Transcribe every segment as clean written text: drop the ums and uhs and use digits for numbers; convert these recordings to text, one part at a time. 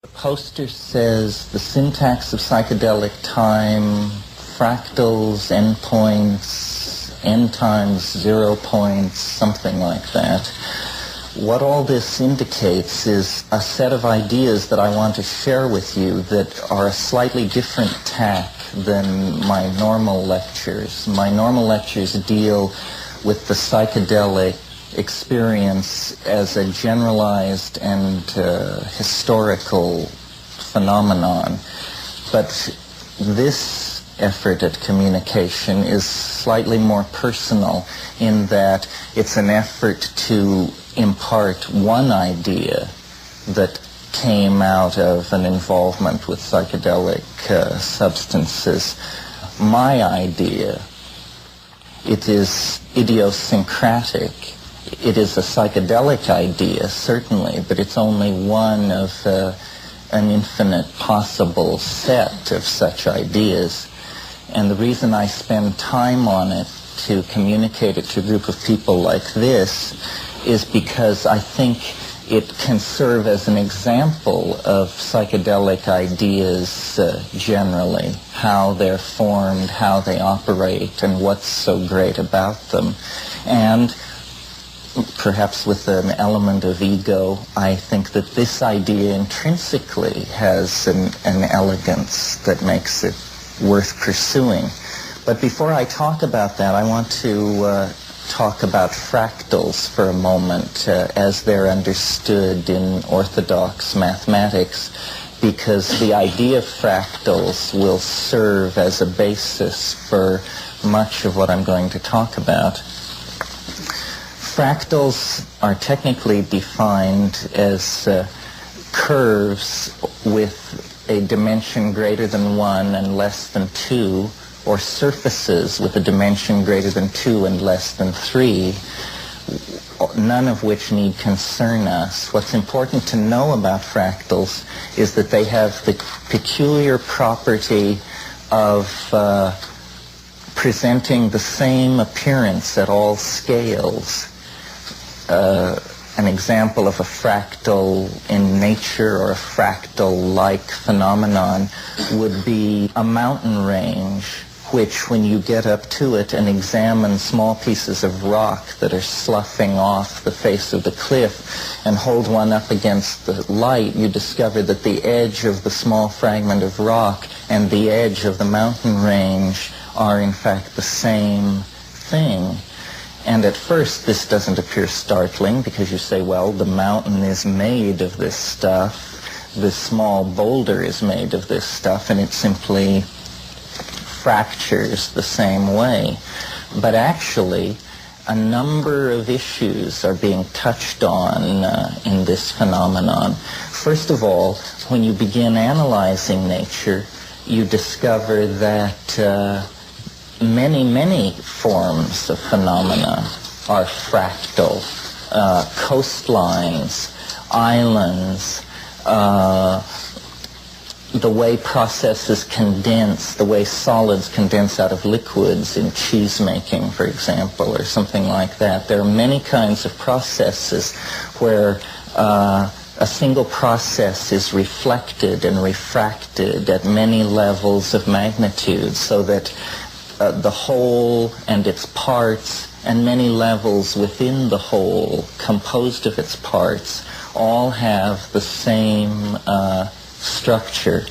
The poster says the syntax of psychedelic time, fractals, endpoints, n times 0 points, something like that. What all this indicates is a set of ideas that I want to share with you that are a slightly different tack than my normal lectures. My normal lectures deal with the psychedelic experience as a generalized and historical phenomenon. But this effort at communication is slightly more personal in that it's an effort to impart one idea that came out of an involvement with psychedelic substances. My idea, it is idiosyncratic. It is a psychedelic idea, certainly, but it's only one of an infinite possible set of such ideas. And the reason I spend time on it to communicate it to a group of people like this is because I think it can serve as an example of psychedelic ideas generally, how they're formed, how they operate, and what's so great about them. And perhaps with an element of ego, I think that this idea intrinsically has an elegance that makes it worth pursuing. But before I talk about that, I want to talk about fractals for a moment as they're understood in orthodox mathematics, because the idea of fractals will serve as a basis for much of what I'm going to talk about. Fractals are technically defined as curves with a dimension greater than 1 and less than 2, or surfaces with a dimension greater than 2 and less than 3, none of which need concern us. What's important to know about fractals is that they have the peculiar property of presenting the same appearance at all scales. An example of a fractal in nature or a fractal-like phenomenon would be a mountain range, which when you get up to it and examine small pieces of rock that are sloughing off the face of the cliff and hold one up against the light, you discover that the edge of the small fragment of rock and the edge of the mountain range are in fact the same thing. And at first this doesn't appear startling because you say, well, the mountain is made of this stuff, this small boulder is made of this stuff, and it simply fractures the same way. But actually, a number of issues are being touched on in this phenomenon. First of all, when you begin analyzing nature, you discover that many forms of phenomena are fractal. Coastlines, islands, the way processes condense, the way solids condense out of liquids in cheese making, for example, or something like that. There are many kinds of processes where a single process is reflected and refracted at many levels of magnitude, so that the whole and its parts and many levels within the whole composed of its parts all have the same structure.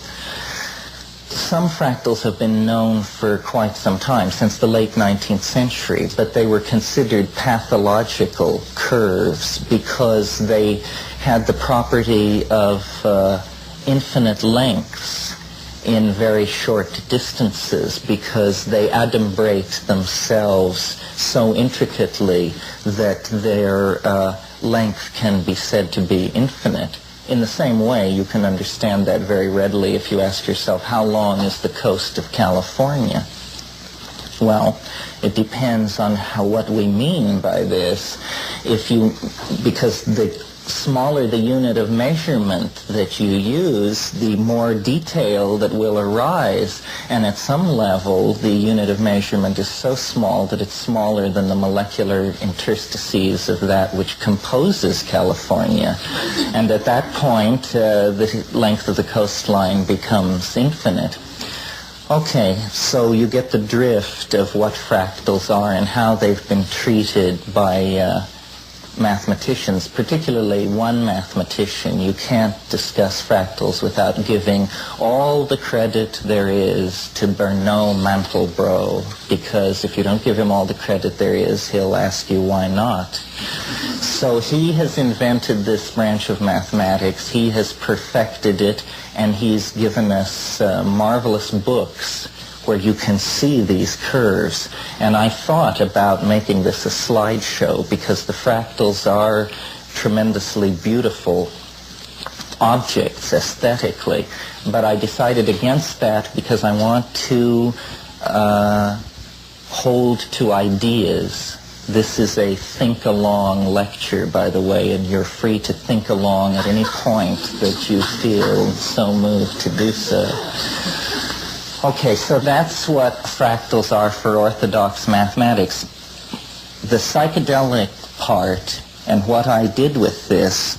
Some fractals have been known for quite some time, since the late 19th century, but they were considered pathological curves because they had the property of infinite lengths in very short distances, because they adumbrate themselves so intricately that their length can be said to be infinite. In the same way, you can understand that very readily if you ask yourself, how long is the coast of California? Well, it depends on what we mean by this. Because the smaller the unit of measurement that you use, the more detail that will arise. And at some level, the unit of measurement is so small that it's smaller than the molecular interstices of that which composes California. And at that point, the length of the coastline becomes infinite. Okay, so you get the drift of what fractals are and how they've been treated by mathematicians, particularly one mathematician. You can't discuss fractals without giving all the credit there is to Bernays Mandelbrot, because if you don't give him all the credit there is, he'll ask you why not. So he has invented this branch of mathematics, he has perfected it, and he's given us marvelous books where you can see these curves. And I thought about making this a slideshow because the fractals are tremendously beautiful objects aesthetically. But I decided against that because I want to hold to ideas. This is a think-along lecture, by the way, and you're free to think along at any point that you feel so moved to do so. Okay, so that's what fractals are for orthodox mathematics. The psychedelic part, and what I did with this,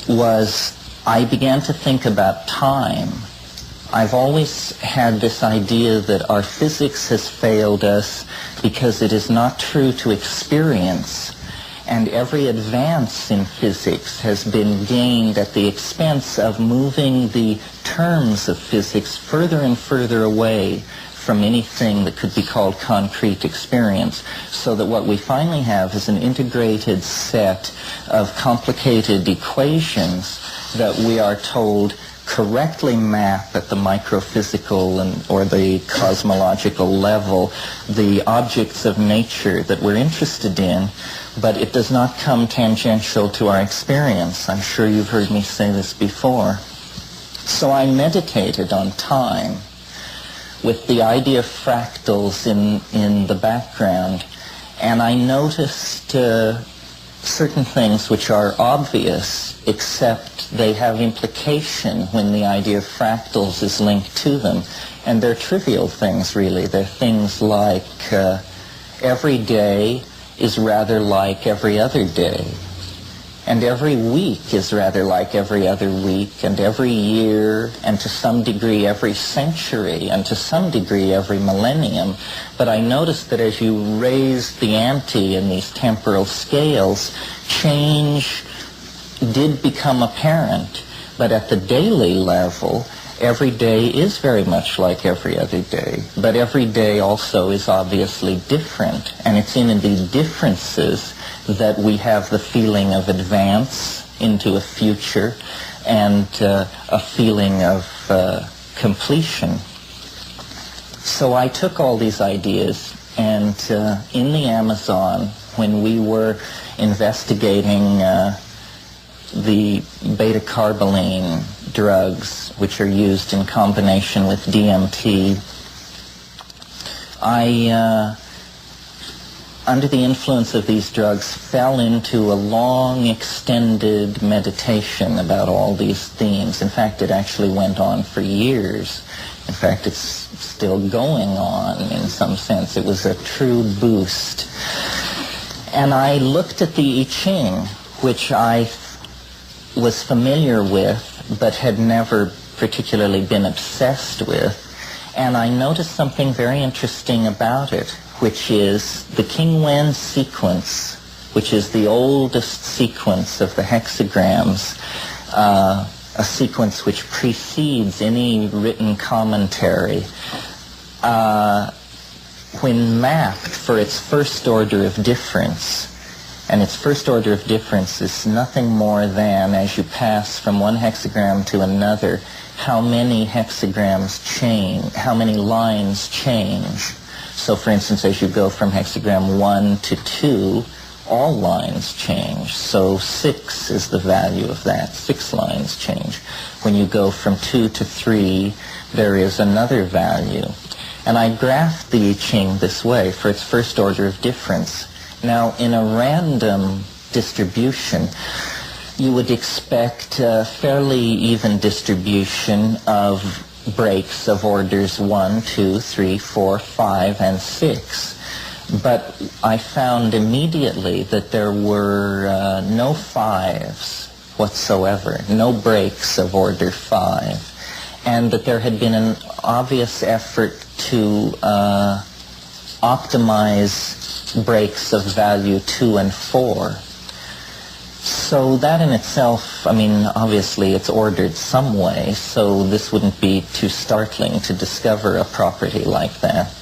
was I began to think about time. I've always had this idea that our physics has failed us because it is not true to experience. And every advance in physics has been gained at the expense of moving the terms of physics further and further away from anything that could be called concrete experience, so that what we finally have is an integrated set of complicated equations that we are told correctly map at the microphysical or the cosmological level the objects of nature that we're interested in, but it does not come tangential to our experience. I'm sure you've heard me say this before. So I meditated on time with the idea of fractals in the background, and I noticed certain things which are obvious, except they have implication when the idea of fractals is linked to them. And they're trivial things, really. They're things like every day is rather like every other day, and every week is rather like every other week, and every year, and to some degree every century, and to some degree every millennium. But I noticed that as you raise the ante in these temporal scales, change did become apparent. But at the daily level, every day is very much like every other day. But every day also is obviously different, and it's in the differences that we have the feeling of advance into a future and a feeling of completion. So I took all these ideas, and in the Amazon, when we were investigating the beta-carboline drugs, which are used in combination with DMT, I under the influence of these drugs, fell into a long, extended meditation about all these themes. In fact, it actually went on for years. In fact, it's still going on in some sense. It was a true boost. And I looked at the I Ching, which I was familiar with, but had never particularly been obsessed with. And I noticed something very interesting about it, which is the King Wen sequence, which is the oldest sequence of the hexagrams, a sequence which precedes any written commentary. When mapped for its first order of difference, and its first order of difference is nothing more than, as you pass from one hexagram to another, how many hexagrams change, how many lines change. So, for instance, as you go from hexagram 1 to 2, all lines change. So 6 is the value of that. 6 lines change. When you go from 2 to 3, there is another value. And I graphed the I Ching this way for its first order of difference. Now, in a random distribution, you would expect a fairly even distribution of breaks of orders 1, 2, 3, 4, 5, and 6. But I found immediately that there were no 5s whatsoever, no breaks of order 5, and that there had been an obvious effort to optimize breaks of value 2 and 4. So that in itself, I mean, obviously it's ordered some way, so this wouldn't be too startling to discover a property like that.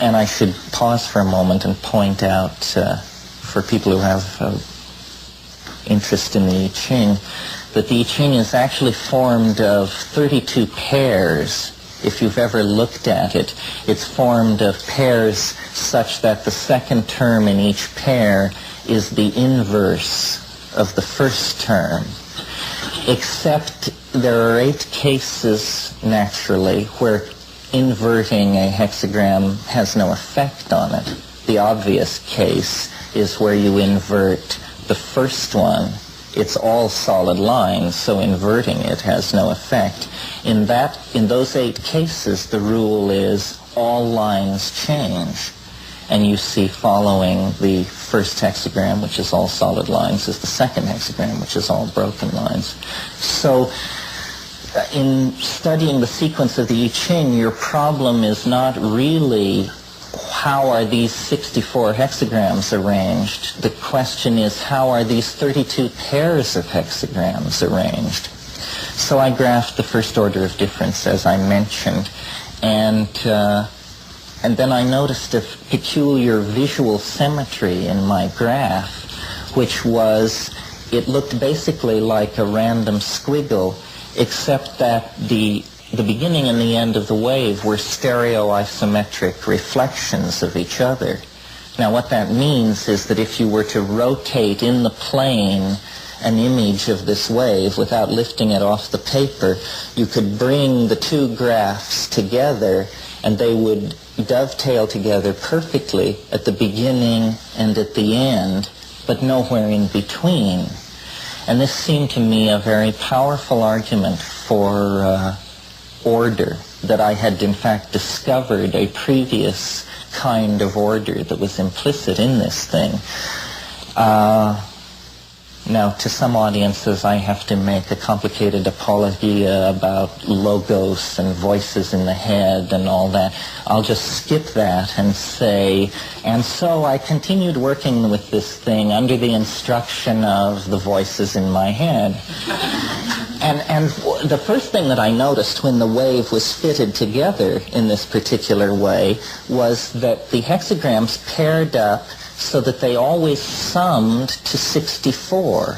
And I should pause for a moment and point out, for people who have interest in the I Ching, that the I Ching is actually formed of 32 pairs. If you've ever looked at it, it's formed of pairs such that the second term in each pair is the inverse of the first term. Except there are 8 cases, naturally, where inverting a hexagram has no effect on it. The obvious case is where you invert the first one. It's all solid lines, so inverting it has no effect. In those 8 cases, the rule is all lines change. And you see following the first hexagram, which is all solid lines, is the second hexagram, which is all broken lines. So in studying the sequence of the I Ching, your problem is not really how are these 64 hexagrams arranged. The question is how are these 32 pairs of hexagrams arranged. So I graphed the first order of difference, as I mentioned, and then I noticed a peculiar visual symmetry in my graph, which was, it looked basically like a random squiggle, except that the beginning and the end of the wave were stereoisometric reflections of each other. Now what that means is that if you were to rotate in the plane an image of this wave without lifting it off the paper, you could bring the two graphs together and they would dovetail together perfectly at the beginning and at the end, but nowhere in between. And this seemed to me a very powerful argument for order, that I had in fact discovered a previous kind of order that was implicit in this thing. Now, to some audiences, I have to make a complicated apologia about logos and voices in the head and all that. I'll just skip that and say, and so I continued working with this thing under the instruction of the voices in my head. And the first thing that I noticed when the wave was fitted together in this particular way was that the hexagrams paired up so that they always summed to 64.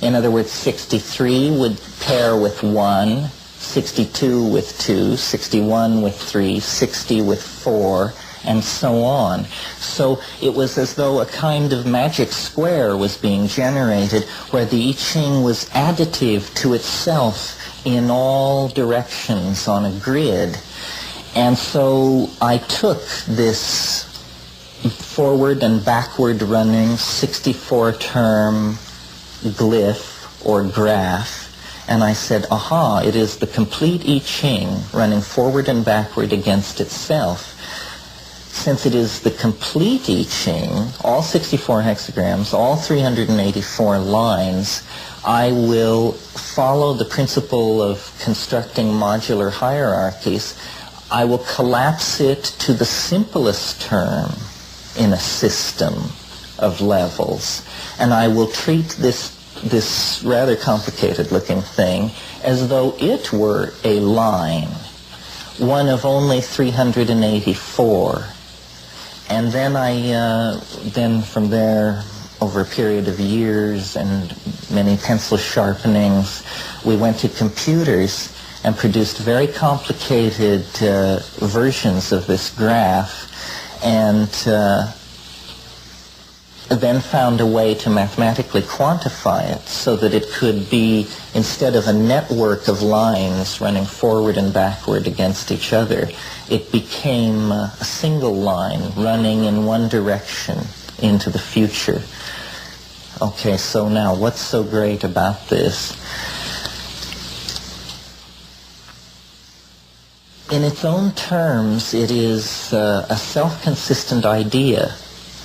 In other words, 63 would pair with 1, 62 with 2, 61 with 3, 60 with 4, and so on. So it was as though a kind of magic square was being generated where the I Ching was additive to itself in all directions on a grid. And so I took this forward and backward running 64-term glyph or graph, and I said, aha, it is the complete I Ching running forward and backward against itself. Since it is the complete I Ching, all 64 hexagrams, all 384 lines, I will follow the principle of constructing modular hierarchies. I will collapse it to the simplest term in a system of levels, and I will treat this rather complicated looking thing as though it were a line, one of only 384. And then then from there, over a period of years and many pencil sharpenings, we went to computers and produced very complicated versions of this graph, and then found a way to mathematically quantify it so that it could be, instead of a network of lines running forward and backward against each other, it became a single line running in one direction into the future. Okay, so now what's so great about this? In its own terms, it is a self-consistent idea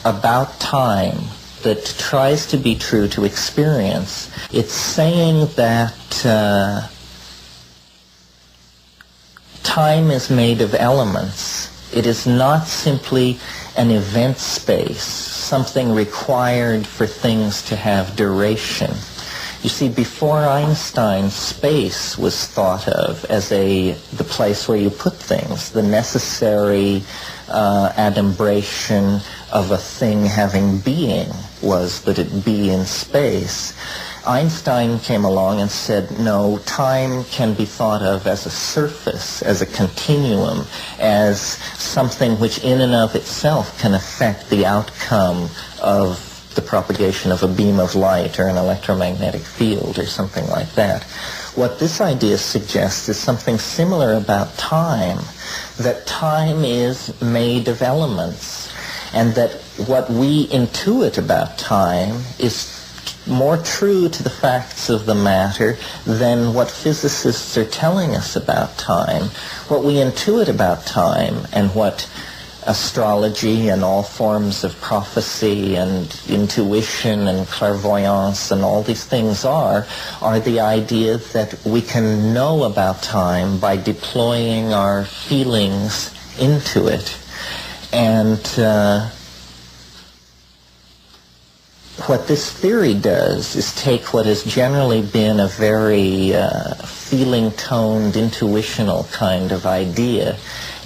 about time that tries to be true to experience. It's saying that time is made of elements. It is not simply an event space, something required for things to have duration. You see, before Einstein, space was thought of as the place where you put things, the necessary adumbration of a thing having being was that it be in space. Einstein came along and said, no, time can be thought of as a surface, as a continuum, as something which in and of itself can affect the outcome of the propagation of a beam of light or an electromagnetic field or something like that. What this idea suggests is something similar about time, that time is made of elements, and that what we intuit about time is more true to the facts of the matter than what physicists are telling us about time. What we intuit about time and what astrology and all forms of prophecy and intuition and clairvoyance and all these things are the idea that we can know about time by deploying our feelings into it. And what this theory does is take what has generally been a very feeling-toned, intuitional kind of idea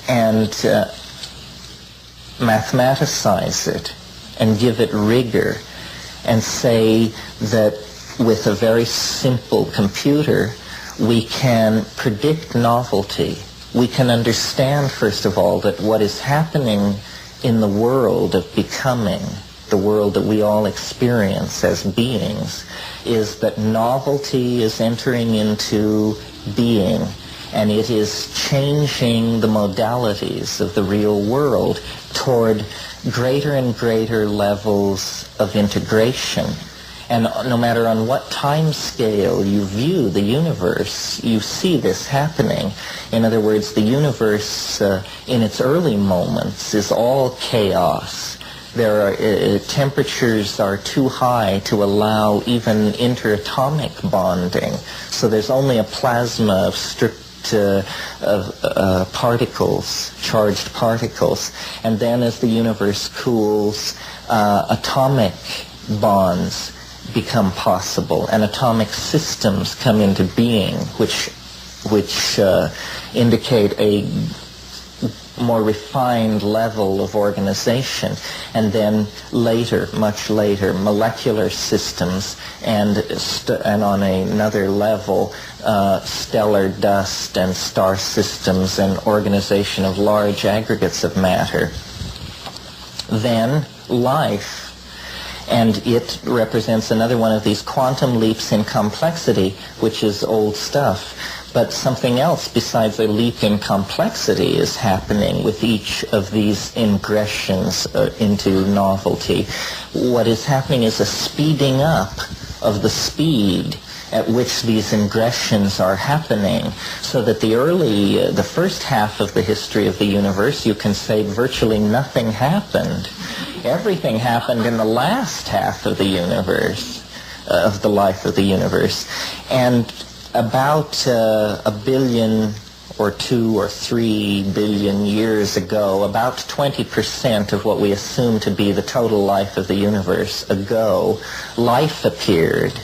and mathematicize it and give it rigor and say that with a very simple computer we can predict novelty. We can understand, first of all, that what is happening in the world of becoming, the world that we all experience as beings, is that novelty is entering into being, and it is changing the modalities of the real world toward greater and greater levels of integration. And no matter on what time scale you view the universe, you see this happening. In other words, the universe in its early moments is all chaos. There are temperatures are too high to allow even interatomic bonding. So there's only a plasma of strict particles, charged particles. And then as the universe cools, atomic bonds become possible, and atomic systems come into being, which indicate a more refined level of organization. And then later, much later, molecular systems, and on another level, stellar dust and star systems and organization of large aggregates of matter. Then life. And it represents another one of these quantum leaps in complexity, which is old stuff. But something else besides a leap in complexity is happening with each of these ingressions into novelty. What is happening is a speeding up of the speed at which these ingressions are happening, so that the first half of the history of the universe, you can say virtually nothing happened. Everything happened in the last half of the universe, of the life of the universe. And about a billion or 2 or 3 billion years ago, about 20% of what we assume to be the total life of the universe ago, life appeared.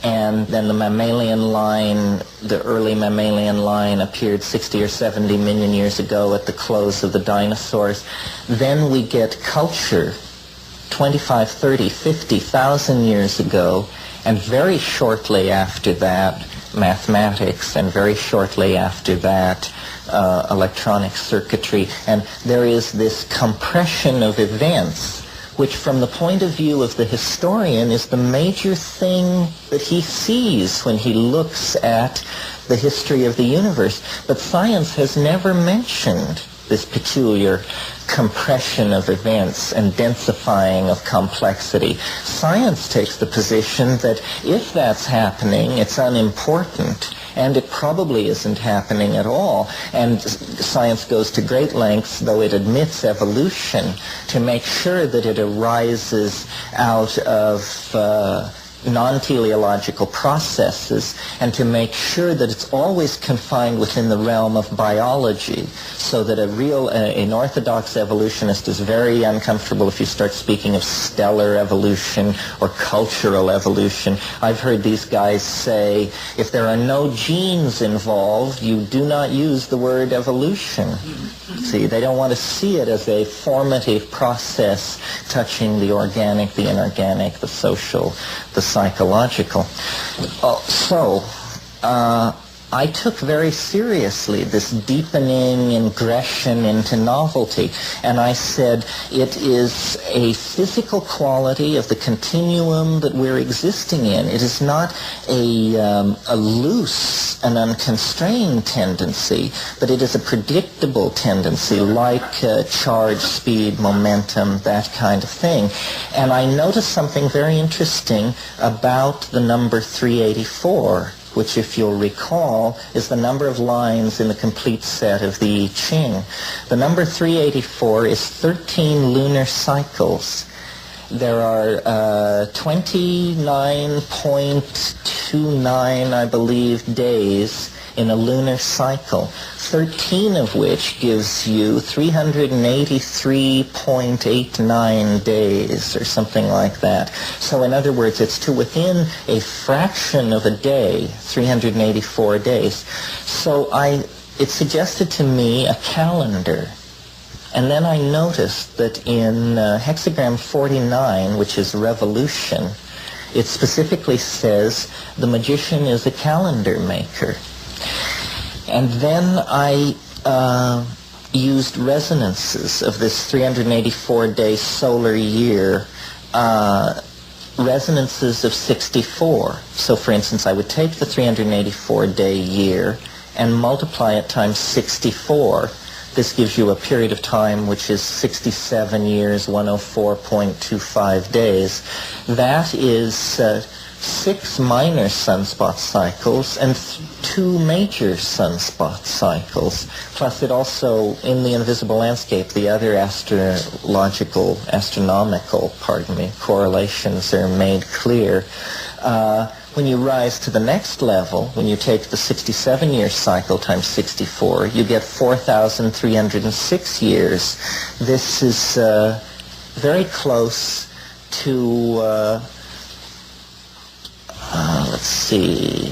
And then the mammalian line, the early mammalian line appeared 60 or 70 million years ago at the close of the dinosaurs. Then we get culture 25, 30, 50,000 years ago, and very shortly after that, mathematics, and very shortly after that, electronic circuitry. And there is this compression of events, which from the point of view of the historian is the major thing that he sees when he looks at the history of the universe. But science has never mentioned this peculiar compression of events and densifying of complexity. Science takes the position that if that's happening, it's unimportant, and it probably isn't happening at all. And science goes to great lengths, though it admits evolution, to make sure that it arises out of non-teleological processes, and to make sure that it's always confined within the realm of biology, so that an orthodox evolutionist is very uncomfortable if you start speaking of stellar evolution or cultural evolution. I've heard these guys say, if there are no genes involved, you do not use the word evolution. See, they don't want to see it as a formative process touching the organic, the inorganic, the social, the psychological. I took very seriously this deepening ingression into novelty, and I said it is a physical quality of the continuum that we're existing in. It is not a loose and unconstrained tendency, but it is a predictable tendency, like charge, speed, momentum, that kind of thing. And I noticed something very interesting about the number 384, which, if you'll recall, is the number of lines in the complete set of the I Ching. The number 384 is 13 lunar cycles. There are 29.29, I believe, days in a lunar cycle, 13 of which gives you 383.89 days or something like that. So in other words, it's to within a fraction of a day, 384 days. So it suggested to me a calendar. And then I noticed that in hexagram 49, which is revolution, it specifically says the magician is a calendar maker. And then I used resonances of this 384-day solar year, resonances of 64. So for instance, I would take the 384-day year and multiply it times 64. This gives you a period of time which is 67 years, 104.25 days. That is 6 minor sunspot cycles and 2 major sunspot cycles. Plus it also, in the invisible landscape, the other astronomical correlations are made clear. When you rise to the next level, when you take the 67-year cycle times 64, you get 4,306 years. This is very close to, let's see,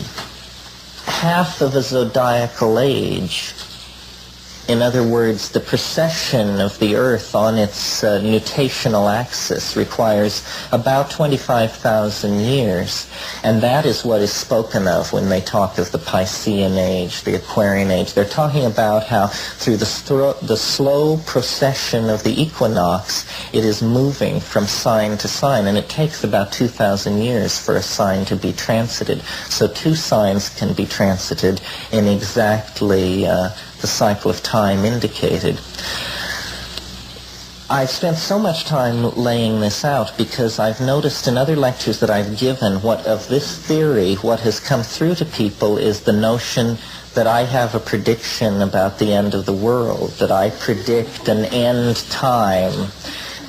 half of a zodiacal age. In other words, the precession of the Earth on its nutational axis requires about 25,000 years. And that is what is spoken of when they talk of the Piscean age, the Aquarian age. They're talking about how through the slow procession of the equinox, it is moving from sign to sign. And it takes about 2,000 years for a sign to be transited. So 2 signs can be transited in exactly the cycle of time indicated. I've spent so much time laying this out because I've noticed in other lectures that I've given of this theory, what has come through to people is the notion that I have a prediction about the end of the world, that I predict an end time.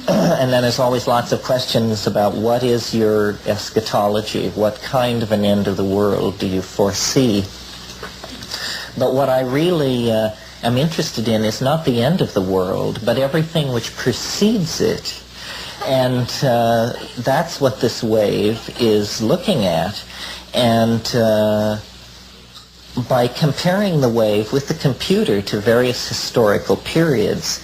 And then there's always lots of questions about what is your eschatology, what kind of an end of the world do you foresee? But what I really am interested in is not the end of the world, but everything which precedes it. And that's what this wave is looking at. And by comparing the wave with the computer to various historical periods,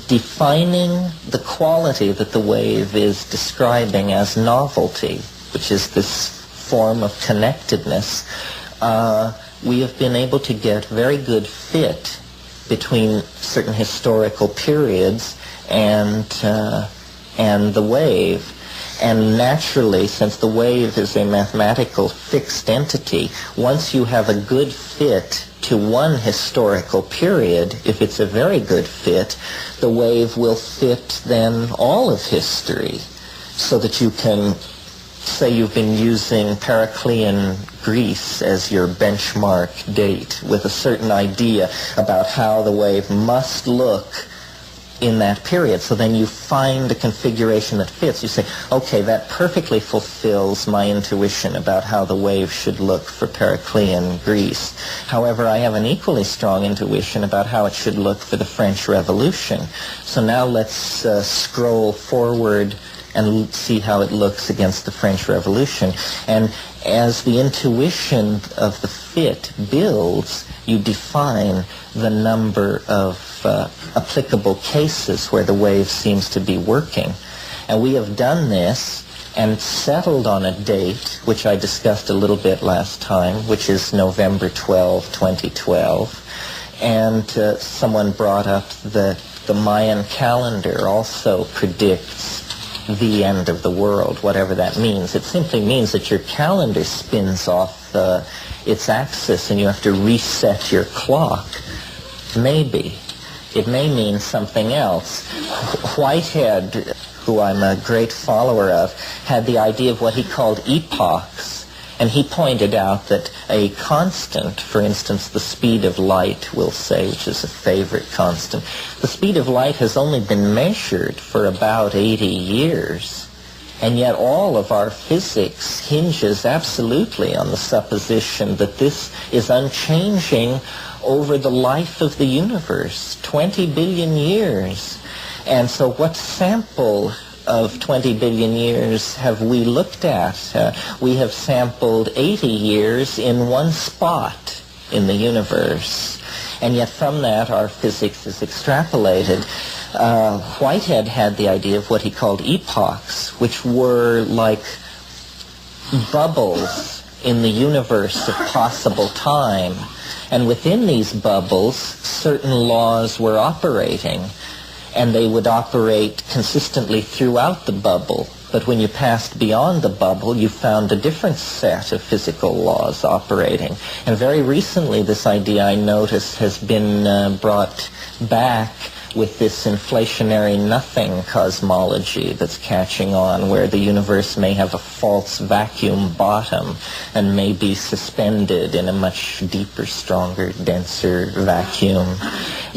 defining the quality that the wave is describing as novelty, which is this form of connectedness, we have been able to get very good fit between certain historical periods and the wave. And naturally, since the wave is a mathematical fixed entity, once you have a good fit to one historical period, if it's a very good fit, the wave will fit then all of history, so that you can say you've been using Periclean Greece as your benchmark date with a certain idea about how the wave must look in that period. So then you find a configuration that fits. You say, okay, that perfectly fulfills my intuition about how the wave should look for Periclean Greece. However, I have an equally strong intuition about how it should look for the French Revolution. So now let's scroll forward and see how it looks against the French Revolution. And as the intuition of the fit builds, you define the number of applicable cases where the wave seems to be working. And we have done this and settled on a date, which I discussed a little bit last time, which is November 12, 2012. And someone brought up that the Mayan calendar also predicts the end of the world, whatever that means. It simply means that your calendar spins off its axis and you have to reset your clock. Maybe. It may mean something else. Whitehead, who I'm a great follower of, had the idea of what he called epochs. And he pointed out that a constant, for instance, the speed of light, we'll say, which is a favorite constant, the speed of light has only been measured for about 80 years. And yet all of our physics hinges absolutely on the supposition that this is unchanging over the life of the universe, 20 billion years. And so what sample of 20 billion years have we looked at? We have sampled 80 years in one spot in the universe. And yet from that our physics is extrapolated. Whitehead had the idea of what he called epochs, which were like bubbles in the universe of possible time. And within these bubbles, certain laws were operating, and they would operate consistently throughout the bubble. But when you passed beyond the bubble, you found a different set of physical laws operating. And very recently, this idea, I noticed, has been brought back with this inflationary nothing cosmology that's catching on, where the universe may have a false vacuum bottom and may be suspended in a much deeper, stronger, denser vacuum.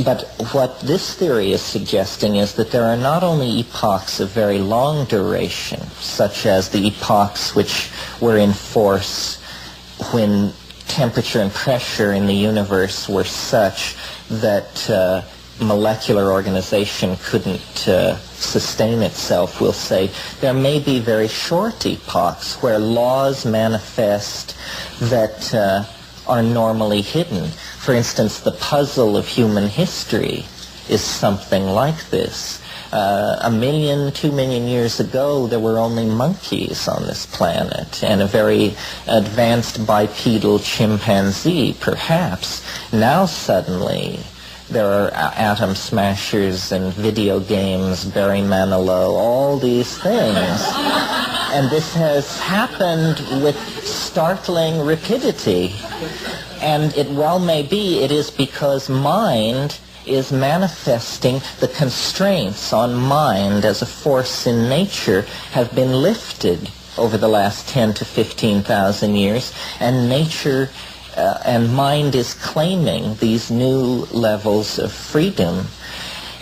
But what this theory is suggesting is that there are not only epochs of very long duration, such as the epochs which were in force when temperature and pressure in the universe were such that molecular organization couldn't sustain itself. We'll say there may be very short epochs where laws manifest that are normally hidden. For instance, the puzzle of human history is something like this. 1 million, 2 million years ago, there were only monkeys on this planet, and a very advanced bipedal chimpanzee, perhaps. Now suddenly there are atom smashers and video games, Barry Manilow, all these things. And this has happened with startling rapidity. And it well may be it is because mind is manifesting, the constraints on mind as a force in nature have been lifted over the last 10 to 15,000 years, and nature and mind is claiming these new levels of freedom.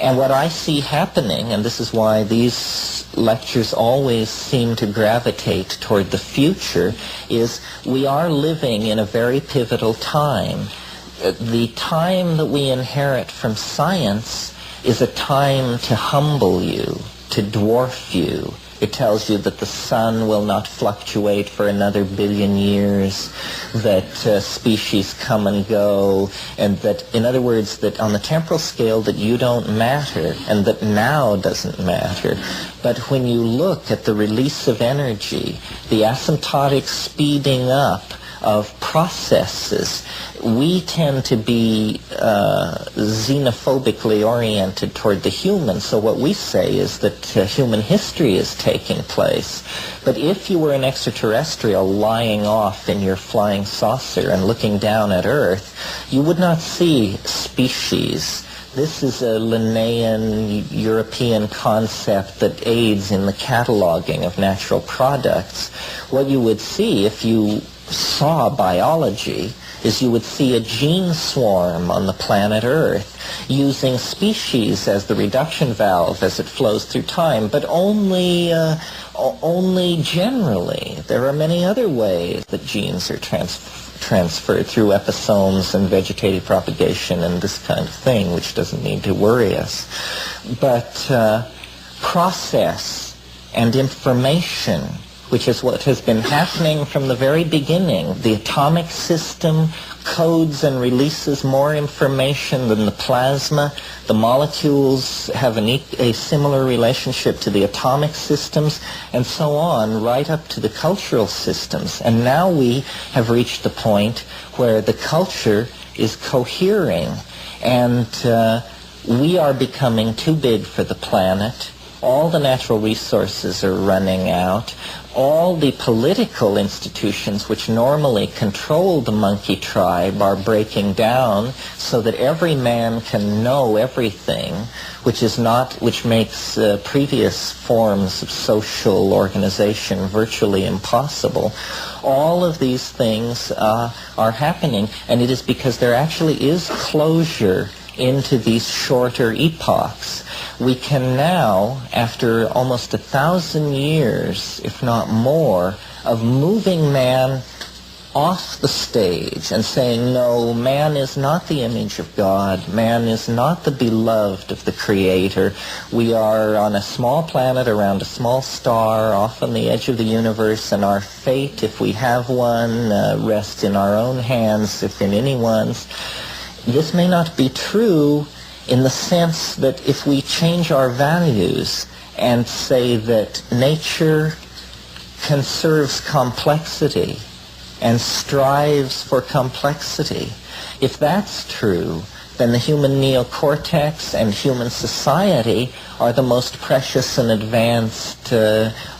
And what I see happening, and this is why these lectures always seem to gravitate toward the future, is we are living in a very pivotal time. The time that we inherit from science is a time to humble you, to dwarf you. It tells you that the sun will not fluctuate for another billion years, that species come and go, and that, in other words, that on the temporal scale that you don't matter, and that now doesn't matter. But when you look at the release of energy, the asymptotic speeding up of processes. We tend to be xenophobically oriented toward the human, so what we say is that human history is taking place. But if you were an extraterrestrial lying off in your flying saucer and looking down at Earth, you would not see species. This is a Linnaean European concept that aids in the cataloging of natural products. What you would see if you saw biology is you would see a gene swarm on the planet Earth using species as the reduction valve as it flows through time, but only generally. There are many other ways that genes are transferred through episomes and vegetative propagation and this kind of thing, which doesn't need to worry us. But process and information, which is what has been happening from the very beginning. The atomic system codes and releases more information than the plasma. The molecules have a similar relationship to the atomic systems, and so on, right up to the cultural systems. And now we have reached the point where the culture is cohering, and we are becoming too big for the planet. All the natural resources are running out. All the political institutions which normally control the monkey tribe are breaking down so that every man can know everything, which makes previous forms of social organization virtually impossible. All of these things are happening, and it is because there actually is closure into these shorter epochs. We can now, after almost 1,000 years, if not more, of moving man off the stage and saying, no, man is not the image of God. Man is not the beloved of the Creator. We are on a small planet around a small star off on the edge of the universe, and our fate, if we have one, rests in our own hands, if in anyone's. This may not be true in the sense that if we change our values and say that nature conserves complexity and strives for complexity, if that's true, then the human neocortex and human society are the most precious and advanced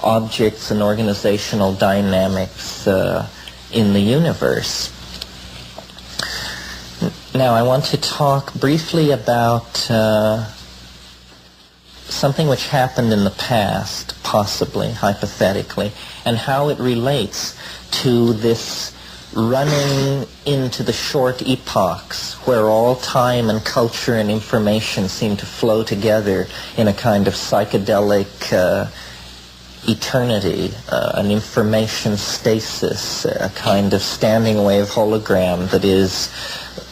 objects and organizational dynamics in the universe. Now, I want to talk briefly about something which happened in the past, possibly, hypothetically, and how it relates to this running into the short epochs where all time and culture and information seem to flow together in a kind of psychedelic eternity, an information stasis, a kind of standing wave hologram that is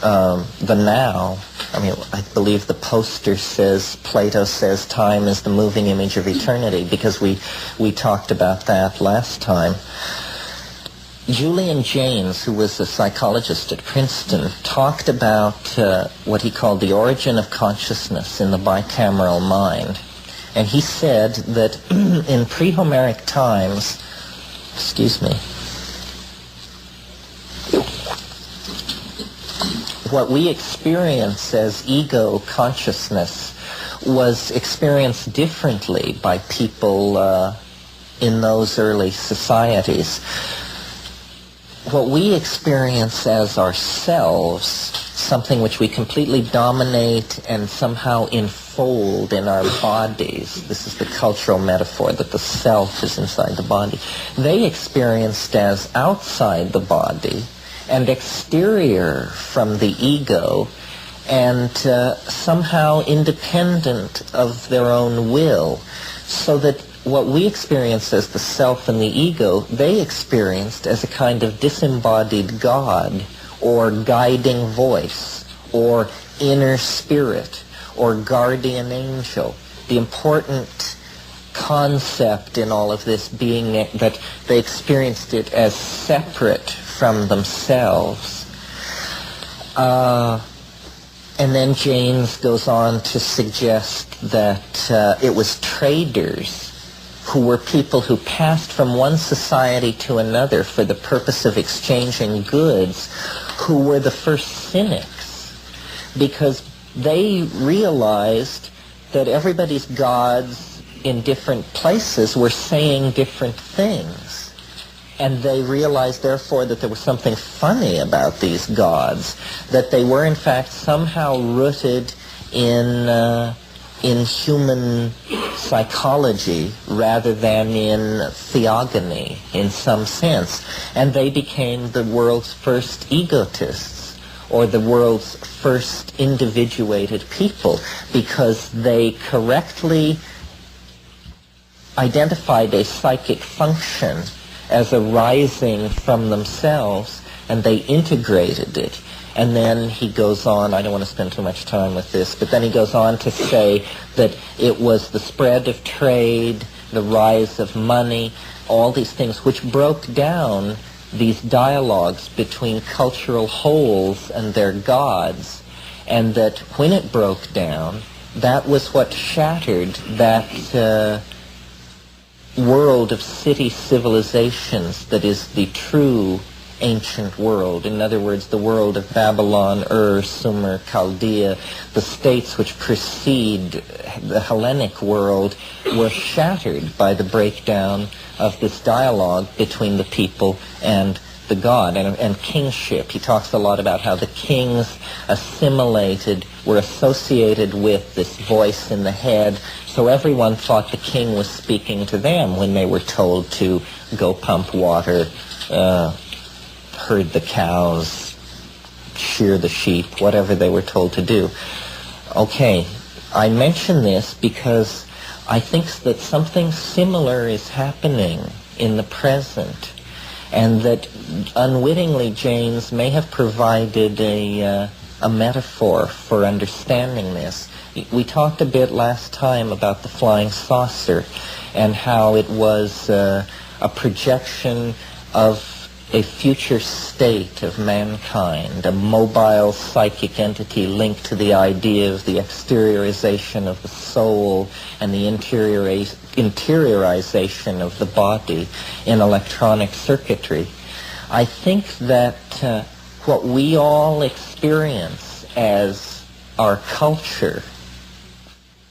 the now. I mean, I believe the poster says, Plato says, time is the moving image of eternity, because we talked about that last time. Julian Jaynes, who was a psychologist at Princeton, talked about what he called the origin of consciousness in the bicameral mind. And he said that in pre-Homeric times, what we experience as ego consciousness was experienced differently by people in those early societies. What we experience as ourselves, something which we completely dominate and somehow enfold in our bodies. This is the cultural metaphor that the self is inside the body. They experienced as outside the body and exterior from the ego, and somehow independent of their own will, so that what we experience as the self and the ego, they experienced as a kind of disembodied God, or guiding voice, or inner spirit, or guardian angel. The important concept in all of this being that they experienced it as separate from themselves. And then Jaynes goes on to suggest that it was traders who were people who passed from one society to another for the purpose of exchanging goods, who were the first cynics, because they realized that everybody's gods in different places were saying different things. And they realized, therefore, that there was something funny about these gods, that they were, in fact, somehow rooted in human psychology rather than in theogony, in some sense. And they became the world's first egotists, or the world's first individuated people, because they correctly identified a psychic function as arising from themselves, and they integrated it. And then he goes on, I don't want to spend too much time with this, but then he goes on to say that it was the spread of trade, the rise of money, all these things which broke down these dialogues between cultural wholes and their gods, and that when it broke down, that was what shattered that world of city civilizations that is the true ancient world. In other words, the world of Babylon, Ur, Sumer, Chaldea, the states which precede the Hellenic world, were shattered by the breakdown of this dialogue between the people and the god, and kingship. He talks a lot about how the kings were associated with this voice in the head, so everyone thought the king was speaking to them when they were told to go pump water, herd the cows, shear the sheep, whatever they were told to do. Okay, I mention this because I think that something similar is happening in the present, and that unwittingly James may have provided a metaphor for understanding this. We talked a bit last time about the flying saucer and how it was a projection of a future state of mankind, a mobile psychic entity linked to the idea of the exteriorization of the soul and the interiorization of the body in electronic circuitry. I think that what we all experience as our culture,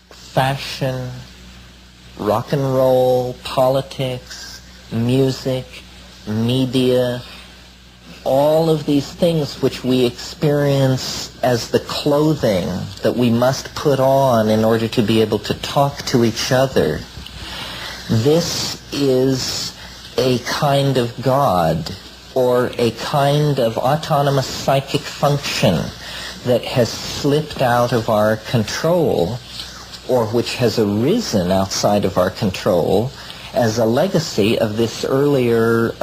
fashion, rock and roll, politics, music, media, all of these things which we experience as the clothing that we must put on in order to be able to talk to each other. This is a kind of God, or a kind of autonomous psychic function that has slipped out of our control, or which has arisen outside of our control, as a legacy of this earlier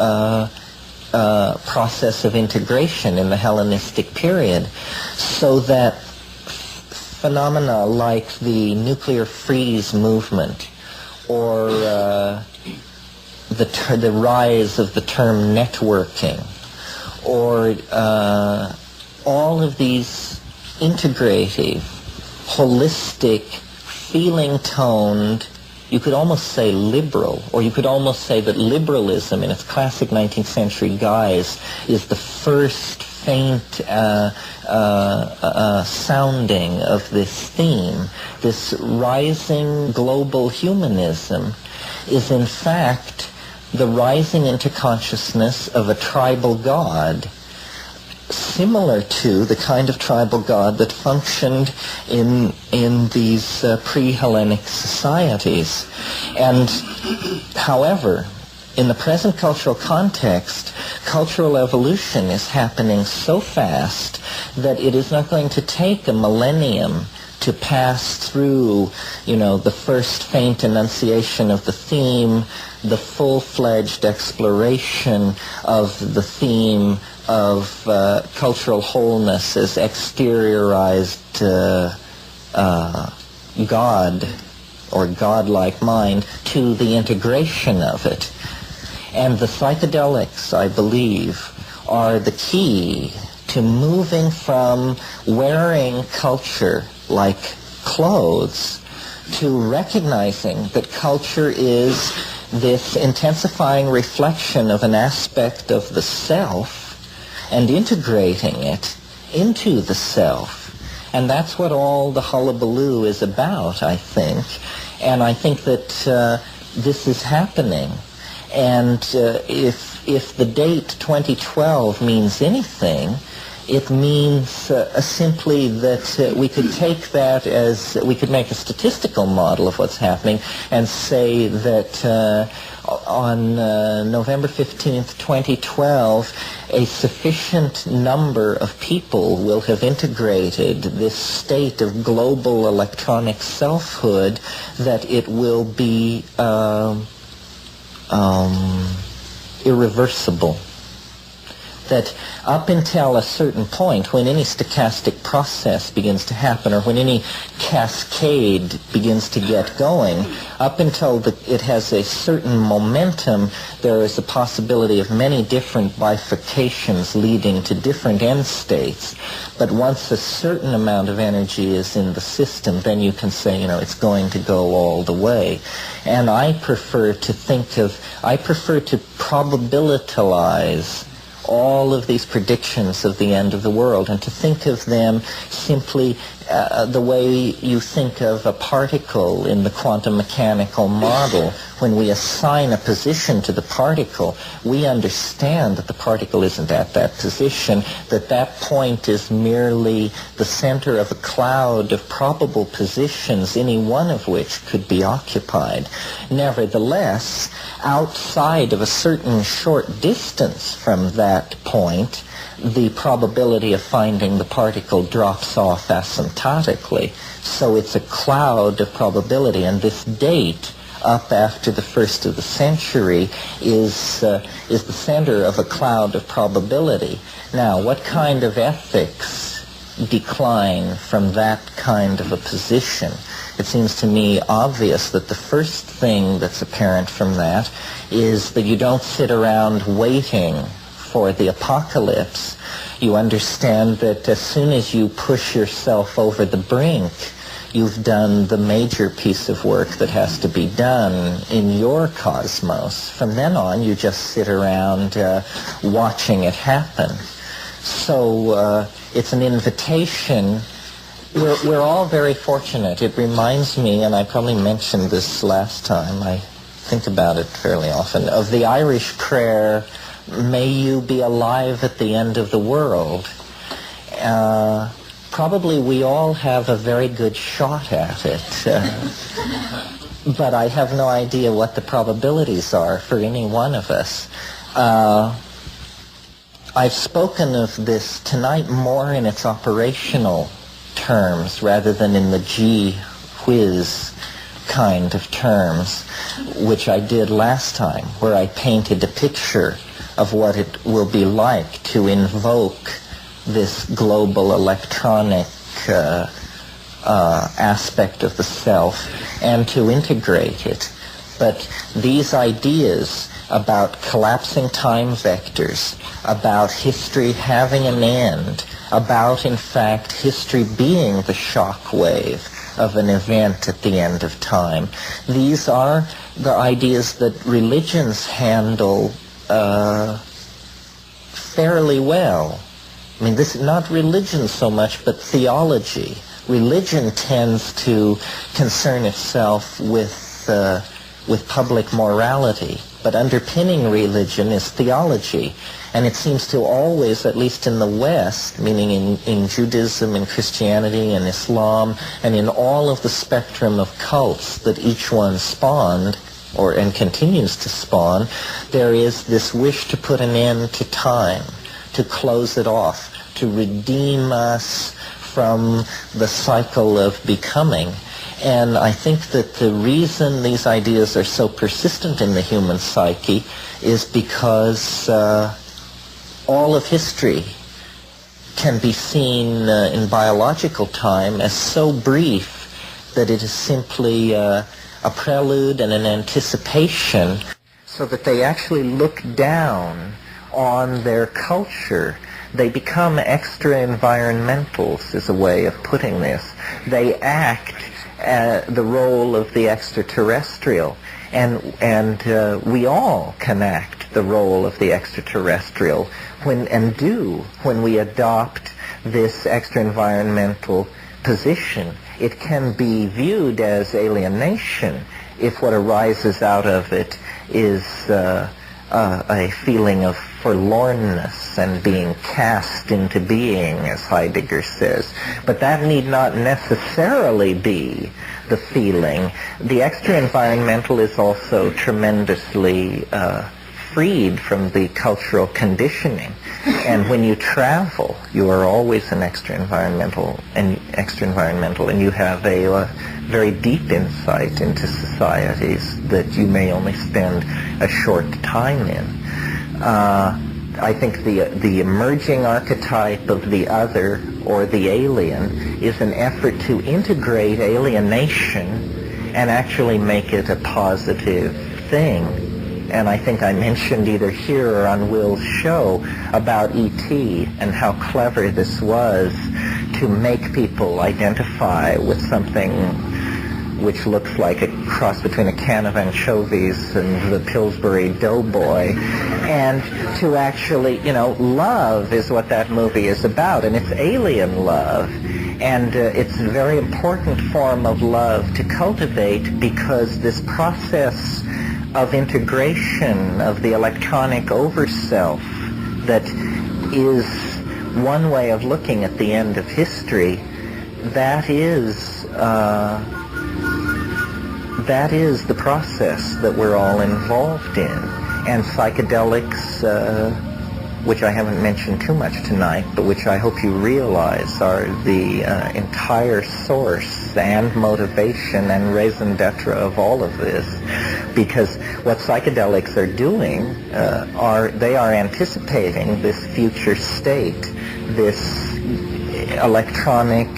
process of integration in the Hellenistic period, so that phenomena like the nuclear freeze movement, or the rise of the term networking, or all of these integrative, holistic, feeling-toned, you could almost say liberal, or you could almost say that liberalism in its classic 19th century guise is the first faint sounding of this theme. This rising global humanism is in fact the rising into consciousness of a tribal god, similar to the kind of tribal god that functioned in these pre-Hellenic societies. And however, in the present cultural context, cultural evolution is happening so fast that it is not going to take a millennium to pass through, the first faint enunciation of the theme, the full-fledged exploration of the theme of cultural wholeness as exteriorized God or godlike mind, to the integration of it. And the psychedelics, I believe, are the key to moving from wearing culture like clothes to recognizing that culture is this intensifying reflection of an aspect of the self and integrating it into the self. And that's what all the hullabaloo is about, I think. And I think that this is happening. And if the date 2012 means anything, it means simply that we could take that as, we could make a statistical model of what's happening and say that on November 15th, 2012, a sufficient number of people will have integrated this state of global electronic selfhood that it will be irreversible. That up until a certain point, when any stochastic process begins to happen, or when any cascade begins to get going, up until it has a certain momentum, there is a possibility of many different bifurcations leading to different end states. But once a certain amount of energy is in the system, then you can say, it's going to go all the way. And I prefer to probabilitalize all of these predictions of the end of the world, and to think of them simply the way you think of a particle in the quantum mechanical model. When we assign a position to the particle, we understand that the particle isn't at that position, that that point is merely the center of a cloud of probable positions, any one of which could be occupied. Nevertheless, outside of a certain short distance from that point, the probability of finding the particle drops off asymptotically. So it's a cloud of probability, and this date up after the first of the century is the center of a cloud of probability. Now, what kind of ethics decline from that kind of a position? It seems to me obvious that the first thing that's apparent from that is that you don't sit around waiting for the apocalypse. You understand that as soon as you push yourself over the brink, you've done the major piece of work that has to be done in your cosmos. From then on, you just sit around watching it happen. So it's an invitation. We're all very fortunate. It reminds me, and I probably mentioned this last time, I think about it fairly often, of the Irish prayer, "May you be alive at the end of the world." Probably we all have a very good shot at it, but I have no idea what the probabilities are for any one of us. I've spoken of this tonight more in its operational terms rather than in the gee whiz kind of terms, which I did last time, where I painted a picture of what it will be like to invoke this global electronic aspect of the self and to integrate it. But these ideas about collapsing time vectors, about history having an end, about, in fact, history being the shock wave of an event at the end of time, these are the ideas that religions handle fairly well. I mean, this is not religion so much, but theology. Religion tends to concern itself with public morality, but underpinning religion is theology. And it seems to always, at least in the West, meaning in Judaism and Christianity and Islam, and in all of the spectrum of cults that each one spawned, and continues to spawn, there is this wish to put an end to time, to close it off, to redeem us from the cycle of becoming. And I think that the reason these ideas are so persistent in the human psyche is because all of history can be seen in biological time as so brief that it is simply a prelude and an anticipation, so that they actually look down on their culture. They become extra-environmentals, is a way of putting this. They act the role of the extraterrestrial. And we all connect the role of the extraterrestrial when we adopt this extra-environmental position. It can be viewed as alienation if what arises out of it is a feeling of forlornness and being cast into being, as Heidegger says. But that need not necessarily be the feeling. The extra-environmental is also tremendously freed from the cultural conditioning. And when you travel, you are always an extra-environmental, and you have a very deep insight into societies that you may only spend a short time in. I think the emerging archetype of the other, or the alien, is an effort to integrate alienation and actually make it a positive thing. And I think I mentioned either here or on Will's show about E.T. and how clever this was to make people identify with something which looks like a cross between a can of anchovies and the Pillsbury Doughboy. And to actually, love is what that movie is about, and it's alien love. And it's a very important form of love to cultivate, because this process of integration of the electronic overself that is one way of looking at the end of history, that is the process that we're all involved in. And psychedelics, which I haven't mentioned too much tonight, but which I hope you realize are the entire source and motivation and raison d'etre of all of this. Because what psychedelics are doing, they are anticipating this future state, this electronic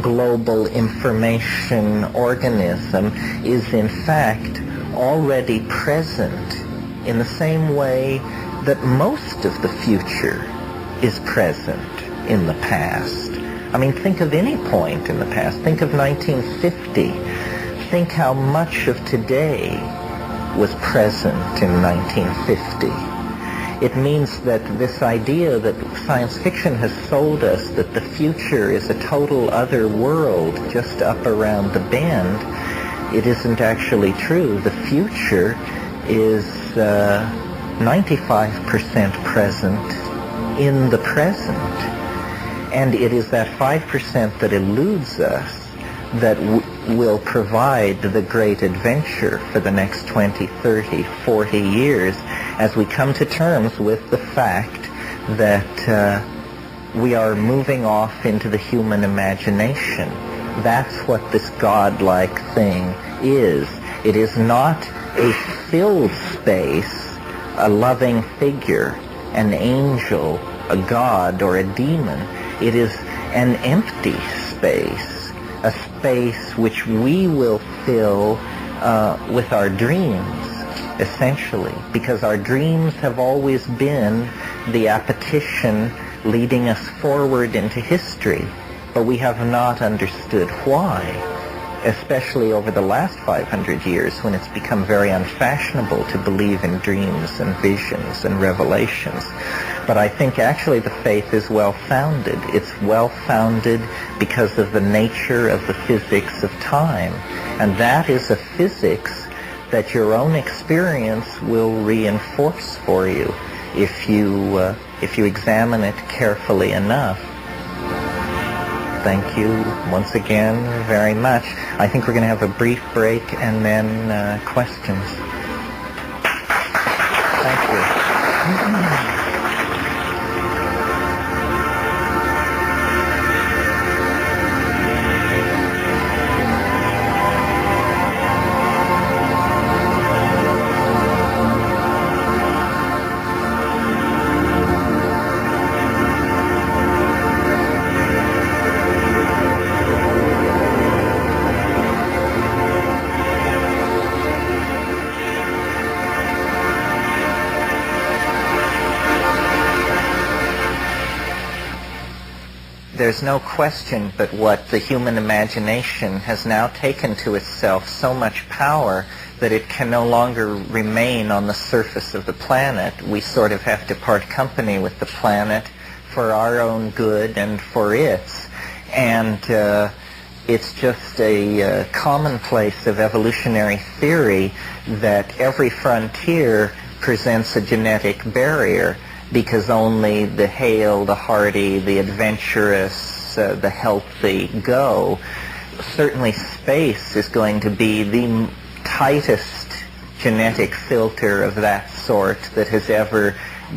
global information organism is in fact already present in the same way that most of the future is present in the past. I mean, think of any point in the past. Think of 1950. Think how much of today was present in 1950. It means that this idea that science fiction has sold us that the future is a total other world just up around the bend, it isn't actually true. The future is 95% present in the present. And it is that 5% that eludes us that will provide the great adventure for the next 20, 30, 40 years as we come to terms with the fact that we are moving off into the human imagination. That's what this godlike thing is. It is not a filled space, a loving figure, an angel, a god, or a demon. It is an empty space, a space which we will fill with our dreams, essentially, because our dreams have always been the appetition leading us forward into history, but we have not understood why, especially over the last 500 years when it's become very unfashionable to believe in dreams and visions and revelations. But I think actually the faith is well-founded. It's well-founded because of the nature of the physics of time. And that is a physics that your own experience will reinforce for you if you examine it carefully enough. Thank you once again very much. I think we're going to have a brief break and then questions. Thank you. there's no question but what the human imagination has now taken to itself so much power that it can no longer remain on the surface of the planet. We sort of have to part company with the planet for our own good and for its. And it's just a commonplace of evolutionary theory that every frontier presents a genetic barrier, because only the hale, the hardy, the adventurous, the healthy go. Certainly space is going to be the tightest genetic filter of that sort that has ever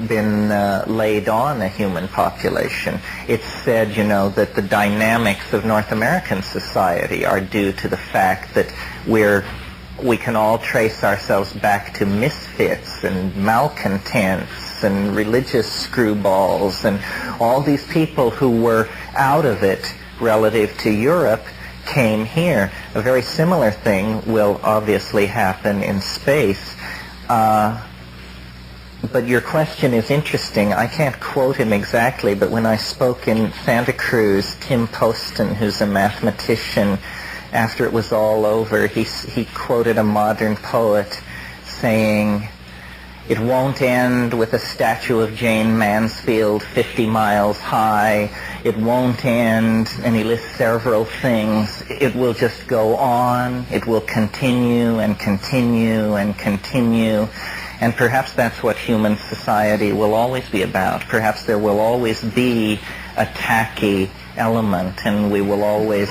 been laid on a human population. It's said, that the dynamics of North American society are due to the fact that we can all trace ourselves back to misfits and malcontents and religious screwballs and all these people who were out of it relative to Europe came here. A very similar thing will obviously happen in space. But your question is interesting. I can't quote him exactly, but when I spoke in Santa Cruz, Tim Poston, who's a mathematician, after it was all over, he quoted a modern poet saying, "It won't end with a statue of Jane Mansfield 50 miles high. It won't end," and he lists several things. "It will just go on. It will continue and continue and continue." And perhaps that's what human society will always be about. Perhaps there will always be a tacky element, and we will always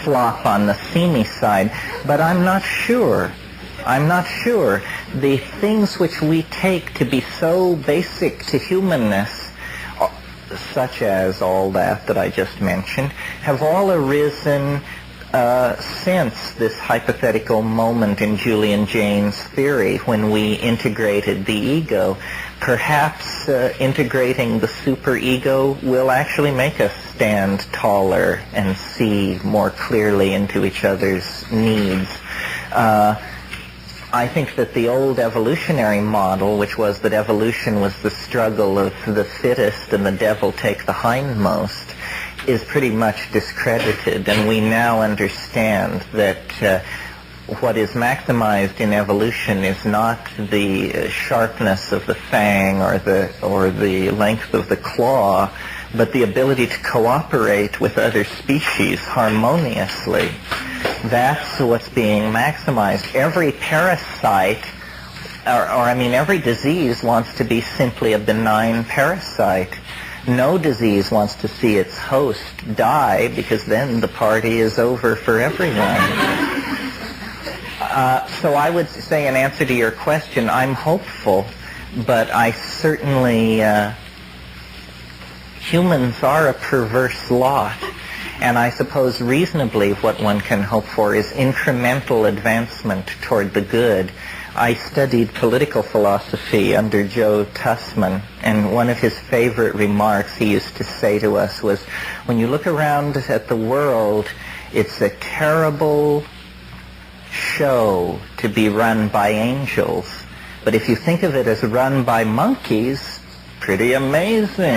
flop on the seamy side. But I'm not sure. The things which we take to be so basic to humanness, such as all that I just mentioned, have all arisen since this hypothetical moment in Julian Jaynes' theory when we integrated the ego. Perhaps integrating the superego will actually make us stand taller and see more clearly into each other's needs. I think that the old evolutionary model, which was that evolution was the struggle of the fittest and the devil take the hindmost, is pretty much discredited, and we now understand that what is maximized in evolution is not the sharpness of the fang or the length of the claw, but the ability to cooperate with other species harmoniously. That's what's being maximized. Every parasite, every disease wants to be simply a benign parasite. No disease wants to see its host die, because then the party is over for everyone. So I would say, in answer to your question, I'm hopeful, but I certainly, humans are a perverse lot, and I suppose reasonably what one can hope for is incremental advancement toward the good. I studied political philosophy under Joe Tussman, and one of his favorite remarks he used to say to us was, when you look around at the world, it's a terrible show to be run by angels, but if you think of it as run by monkeys, pretty amazing.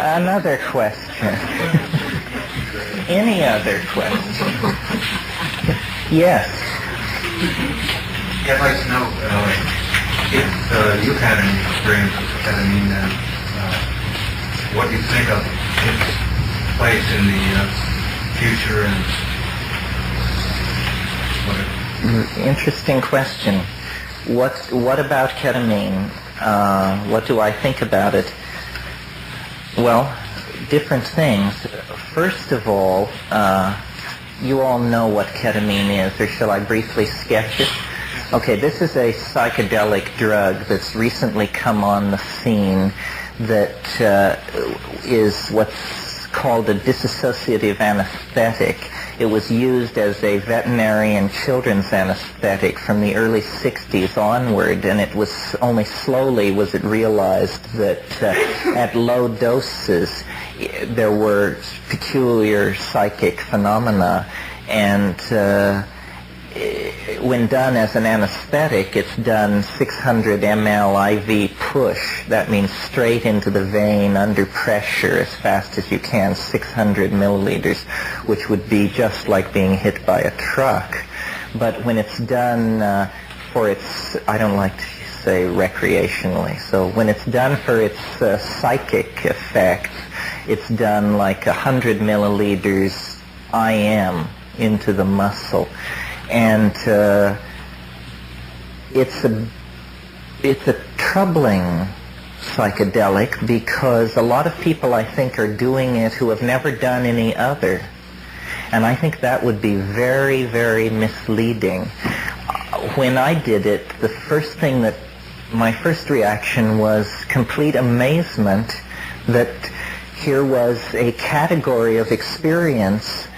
Another question. Any other question? Yes. I'd like to know if you've had any experience with ketamine, and what you think of its place in the future and whatever. Interesting question. What about ketamine? What do I think about it? Well, different things. First of all, you all know what ketamine is, or shall I briefly sketch it? Okay, this is a psychedelic drug that's recently come on the scene that is what's called a dissociative anesthetic. It was used as a veterinary and children's anesthetic from the early 60s onward, and it was only slowly was it realized that at low doses there were peculiar psychic phenomena, and when done as an anesthetic, it's done 600 ml IV push. That means straight into the vein under pressure as fast as you can, 600 milliliters, which would be just like being hit by a truck. But when it's done for its, I don't like to say recreationally, so when it's done for its psychic effect, it's done like 100 milliliters IM into the muscle. And it's a troubling psychedelic because a lot of people, I think, are doing it who have never done any other. And I think that would be very, very misleading. When I did it, my first reaction was complete amazement that here was a category of experience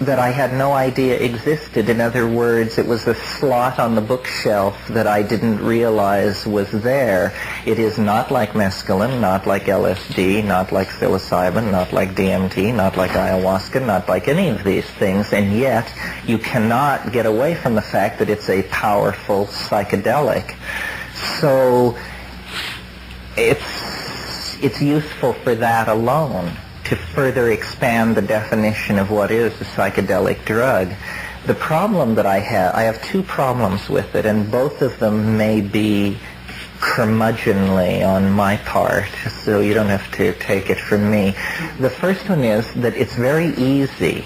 that I had no idea existed. In other words, it was a slot on the bookshelf that I didn't realize was there. It is not like mescaline, not like LSD, not like psilocybin, not like DMT, not like ayahuasca, not like any of these things, and yet you cannot get away from the fact that it's a powerful psychedelic. So it's useful for that alone, to further expand the definition of what is a psychedelic drug. The problem that I have two problems with it, and both of them may be curmudgeonly on my part, so you don't have to take it from me. The first one is that it's very easy.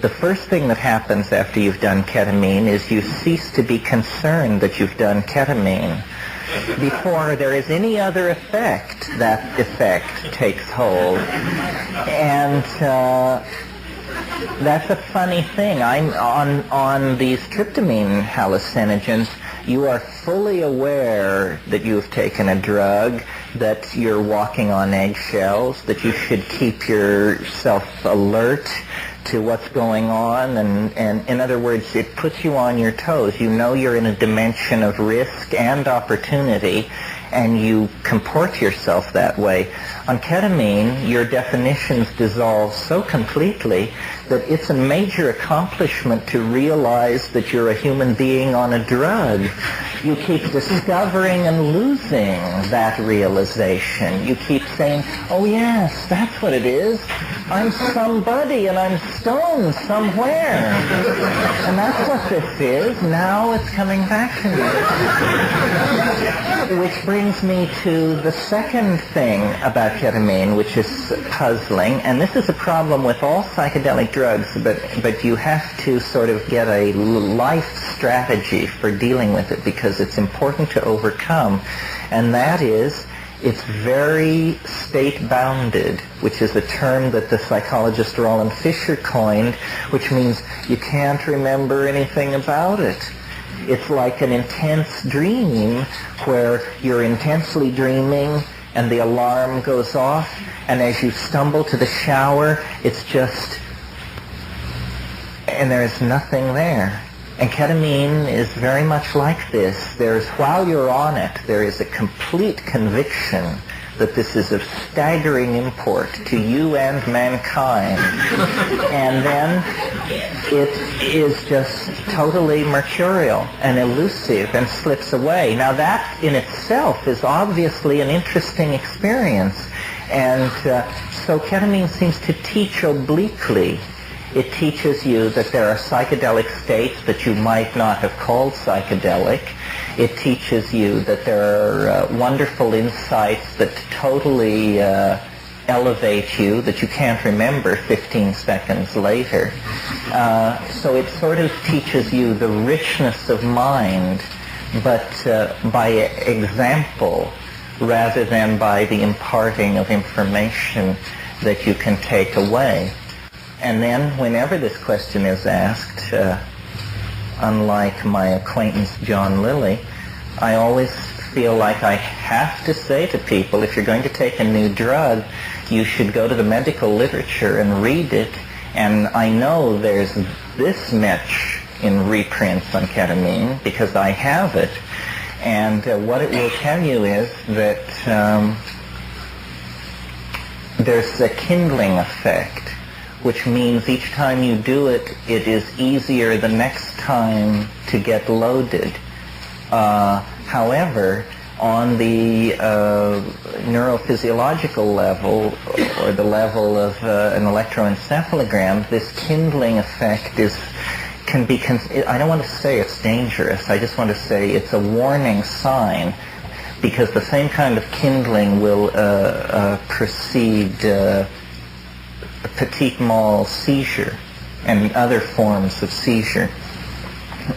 The first thing that happens after you've done ketamine is you cease to be concerned that you've done ketamine. Before there is any other effect, that effect takes hold. And that's a funny thing. I'm on these tryptamine hallucinogens, you are fully aware that you've taken a drug, that you're walking on eggshells, that you should keep yourself alert to what's going on, and in other words, it puts you on your toes. You know you're in a dimension of risk and opportunity, and you comport yourself that way. On ketamine, your definitions dissolve so completely that it's a major accomplishment to realize that you're a human being on a drug. You keep discovering and losing that realization. You keep saying, oh yes, that's what it is. I'm somebody and I'm stoned somewhere. And that's what this is. Now it's coming back to me. Which brings me to the second thing about ketamine, which is puzzling. And this is a problem with all psychedelic drugs, but you have to sort of get a life strategy for dealing with it because it's important to overcome. And that is, it's very state-bounded, which is a term that the psychologist Roland Fisher coined, which means you can't remember anything about it. It's like an intense dream where you're intensely dreaming and the alarm goes off, and as you stumble to the shower, it's just, and there's nothing there. And ketamine is very much like this. While you're on it, there is a complete conviction that this is of staggering import to you and mankind. And then it is just totally mercurial and elusive and slips away. Now that in itself is obviously an interesting experience. And so ketamine seems to teach obliquely. It teaches you that there are psychedelic states that you might not have called psychedelic. It teaches you that there are wonderful insights that totally elevate you, that you can't remember 15 seconds later. So it sort of teaches you the richness of mind, but by example rather than by the imparting of information that you can take away. And then whenever this question is asked, unlike my acquaintance John Lilly, I always feel like I have to say to people, if you're going to take a new drug, you should go to the medical literature and read it. And I know there's this much in reprints on ketamine because I have it. And what it will tell you is that there's a kindling effect, which means each time you do it, it is easier the next time to get loaded. However, on the neurophysiological level, or the level of an electroencephalogram, this kindling effect can be, I don't want to say it's dangerous, I just want to say it's a warning sign, because the same kind of kindling will precede petit mal seizure and other forms of seizure.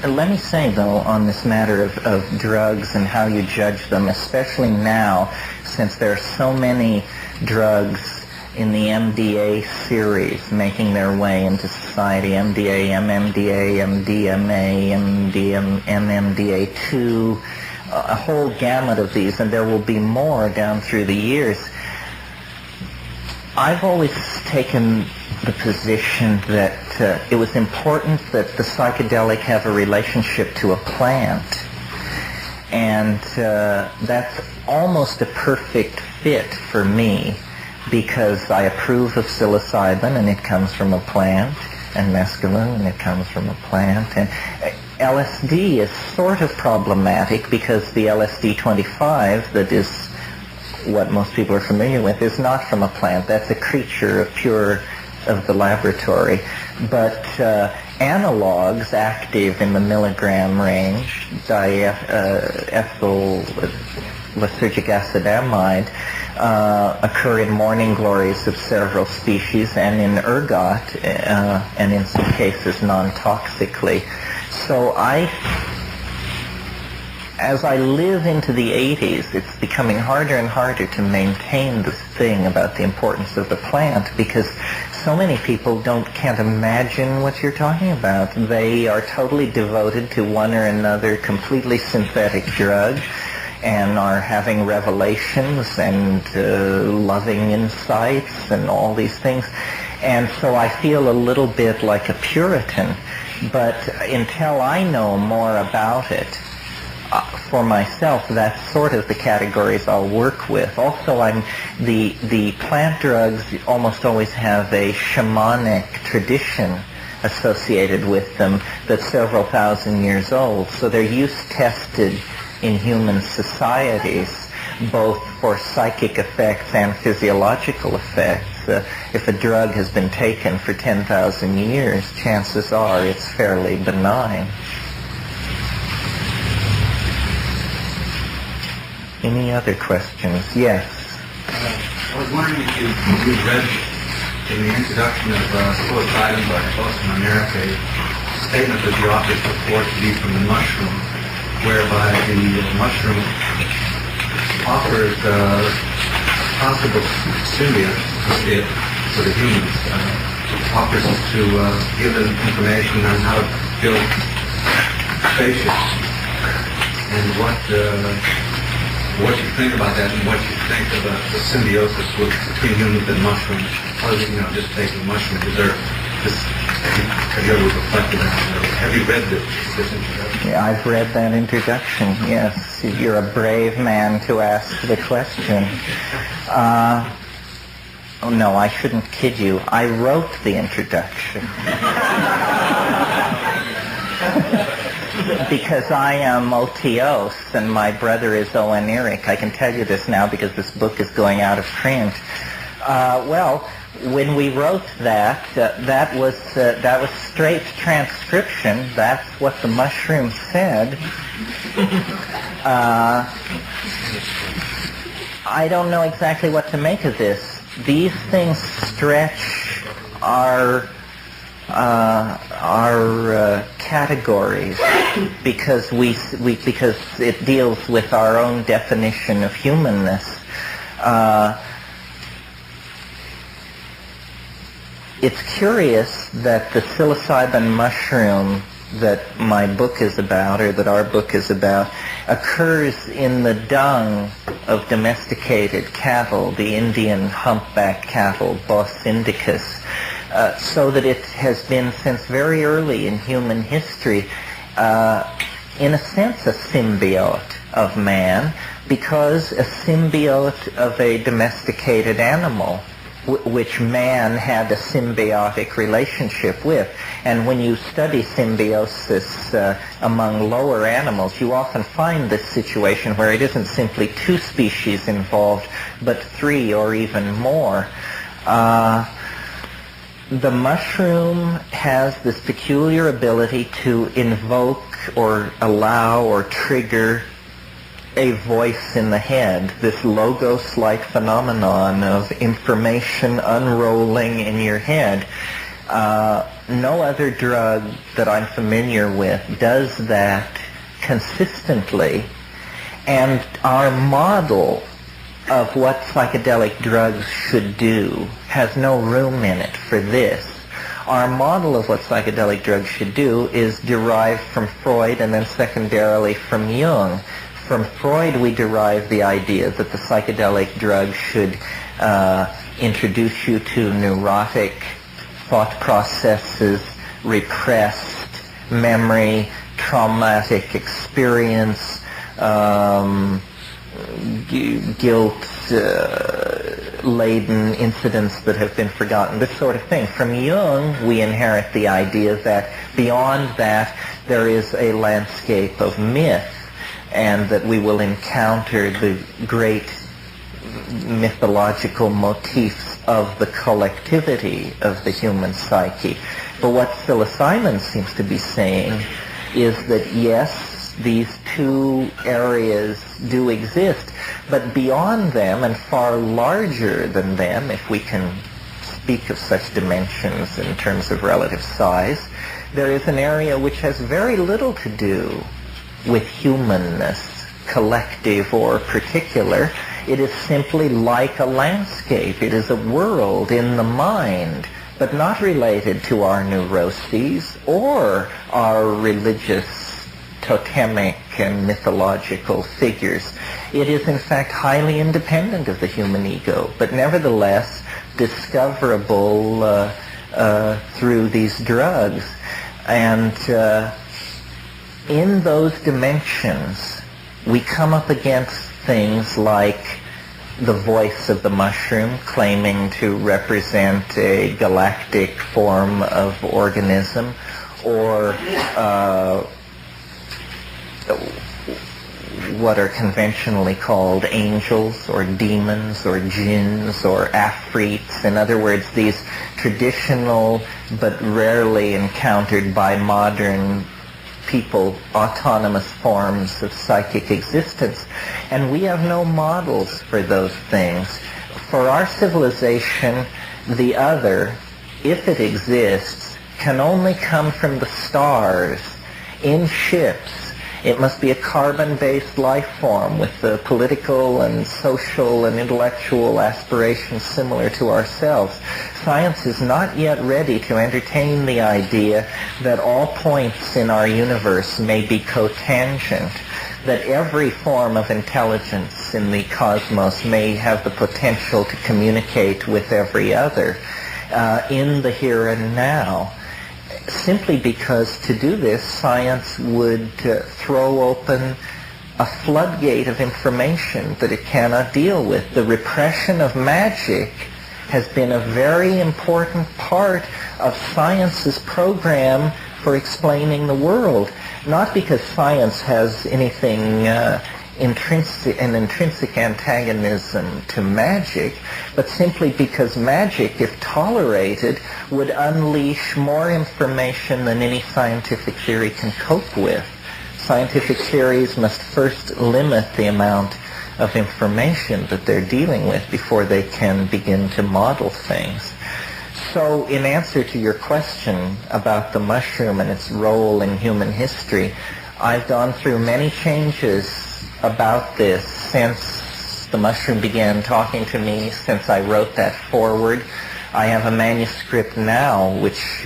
Let me say, though, on this matter of drugs and how you judge them, especially now, since there are so many drugs in the MDA series making their way into society, MDA, MMDA, MDMA, MMDA2, a whole gamut of these, and there will be more down through the years. I've always taken the position that it was important that the psychedelic have a relationship to a plant, and that's almost a perfect fit for me, because I approve of psilocybin and it comes from a plant, and mescaline and it comes from a plant, and LSD is sort of problematic because the LSD-25 that is what most people are familiar with is not from a plant. That's a creature of the laboratory. But analogs active in the milligram range, diethyl lysergic acid amide, occur in morning glories of several species and in ergot, and in some cases non-toxically. So as I live into the 80s, it's becoming harder and harder to maintain this thing about the importance of the plant, because so many people can't imagine what you're talking about. They are totally devoted to one or another completely synthetic drug and are having revelations and loving insights and all these things. And so I feel a little bit like a Puritan. But until I know more about it, for myself, that's sort of the categories I'll work with. Also, the plant drugs almost always have a shamanic tradition associated with them that's several thousand years old. So they're use-tested in human societies, both for psychic effects and physiological effects. If a drug has been taken for 10,000 years, chances are it's fairly benign. Any other questions? Yes. I was wondering if you read in the introduction of Schoolteacher by Prof in America a statement that the author put forth to be from the mushroom, whereby the mushroom offers possible symbiote for the humans, offers to give them information on how to build spaceships, and what you think about that, and what you think about the symbiosis between humans and mushrooms. Other than, just taking mushroom dessert. Have you ever reflected on that? Have you read this introduction? Yeah, I've read that introduction, yes. You're a brave man to ask the question. Oh no, I shouldn't kid you. I wrote the introduction. Because I am Otios and my brother is Owen Eric. I can tell you this now because this book is going out of print. Well, when we wrote that, that was straight transcription. That's what the mushroom said. I don't know exactly what to make of this. These things stretch our categories because because it deals with our own definition of humanness. It's curious that the psilocybin mushroom that my book is about, or that our book is about, occurs in the dung of domesticated cattle, the Indian humpback cattle, Bos indicus, so that it has been since very early in human history, in a sense, a symbiote of man, because a symbiote of a domesticated animal which man had a symbiotic relationship with. And when you study symbiosis among lower animals, you often find this situation where it isn't simply two species involved, but three or even more. The mushroom has this peculiar ability to invoke or allow or trigger a voice in the head, this logos-like phenomenon of information unrolling in your head. No other drug that I'm familiar with does that consistently, and our model of what psychedelic drugs should do has no room in it for this. Our model of what psychedelic drugs should do is derived from Freud and then secondarily from Jung. From Freud we derive the idea that the psychedelic drug should introduce you to neurotic thought processes, repressed memory, traumatic experience, guilt-laden incidents that have been forgotten, this sort of thing. From Jung, we inherit the idea that beyond that there is a landscape of myth, and that we will encounter the great mythological motifs of the collectivity of the human psyche. But what psilocybin seems to be saying is that yes, these two areas do exist, but beyond them and far larger than them, if we can speak of such dimensions in terms of relative size, there is an area which has very little to do with humanness, collective or particular. It is simply like a landscape. It is a world in the mind, but not related to our neuroses or our religious, totemic and mythological figures. It is in fact highly independent of the human ego, but nevertheless discoverable through these drugs. And in those dimensions, we come up against things like the voice of the mushroom claiming to represent a galactic form of organism, or what are conventionally called angels or demons or jinns or afrits. In other words, these traditional but rarely encountered by modern people autonomous forms of psychic existence. And we have no models for those things. For our civilization, the other, if it exists, can only come from the stars, in ships. It must be a carbon-based life form with the political and social and intellectual aspirations similar to ourselves. Science is not yet ready to entertain the idea that all points in our universe may be cotangent, that every form of intelligence in the cosmos may have the potential to communicate with every other in the here and now. Simply because to do this, science would throw open a floodgate of information that it cannot deal with. The repression of magic has been a very important part of science's program for explaining the world. Not because science has anything an intrinsic antagonism to magic, but simply because magic, if tolerated, would unleash more information than any scientific theory can cope with. Scientific theories must first limit the amount of information that they're dealing with before they can begin to model things. So in answer to your question about the mushroom and its role in human history, I've gone through many changes about this since the mushroom began talking to me, since I wrote that foreword. I have a manuscript now, which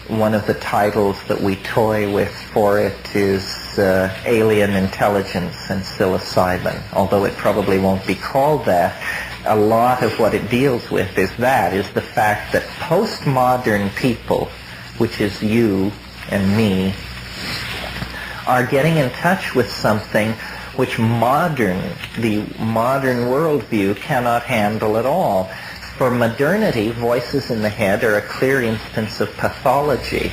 one of the titles that we toy with for it is Alien Intelligence and Psilocybin, although it probably won't be called that. A lot of what it deals with is the fact that postmodern people, which is you and me, are getting in touch with something which the modern worldview cannot handle at all. For modernity, voices in the head are a clear instance of pathology.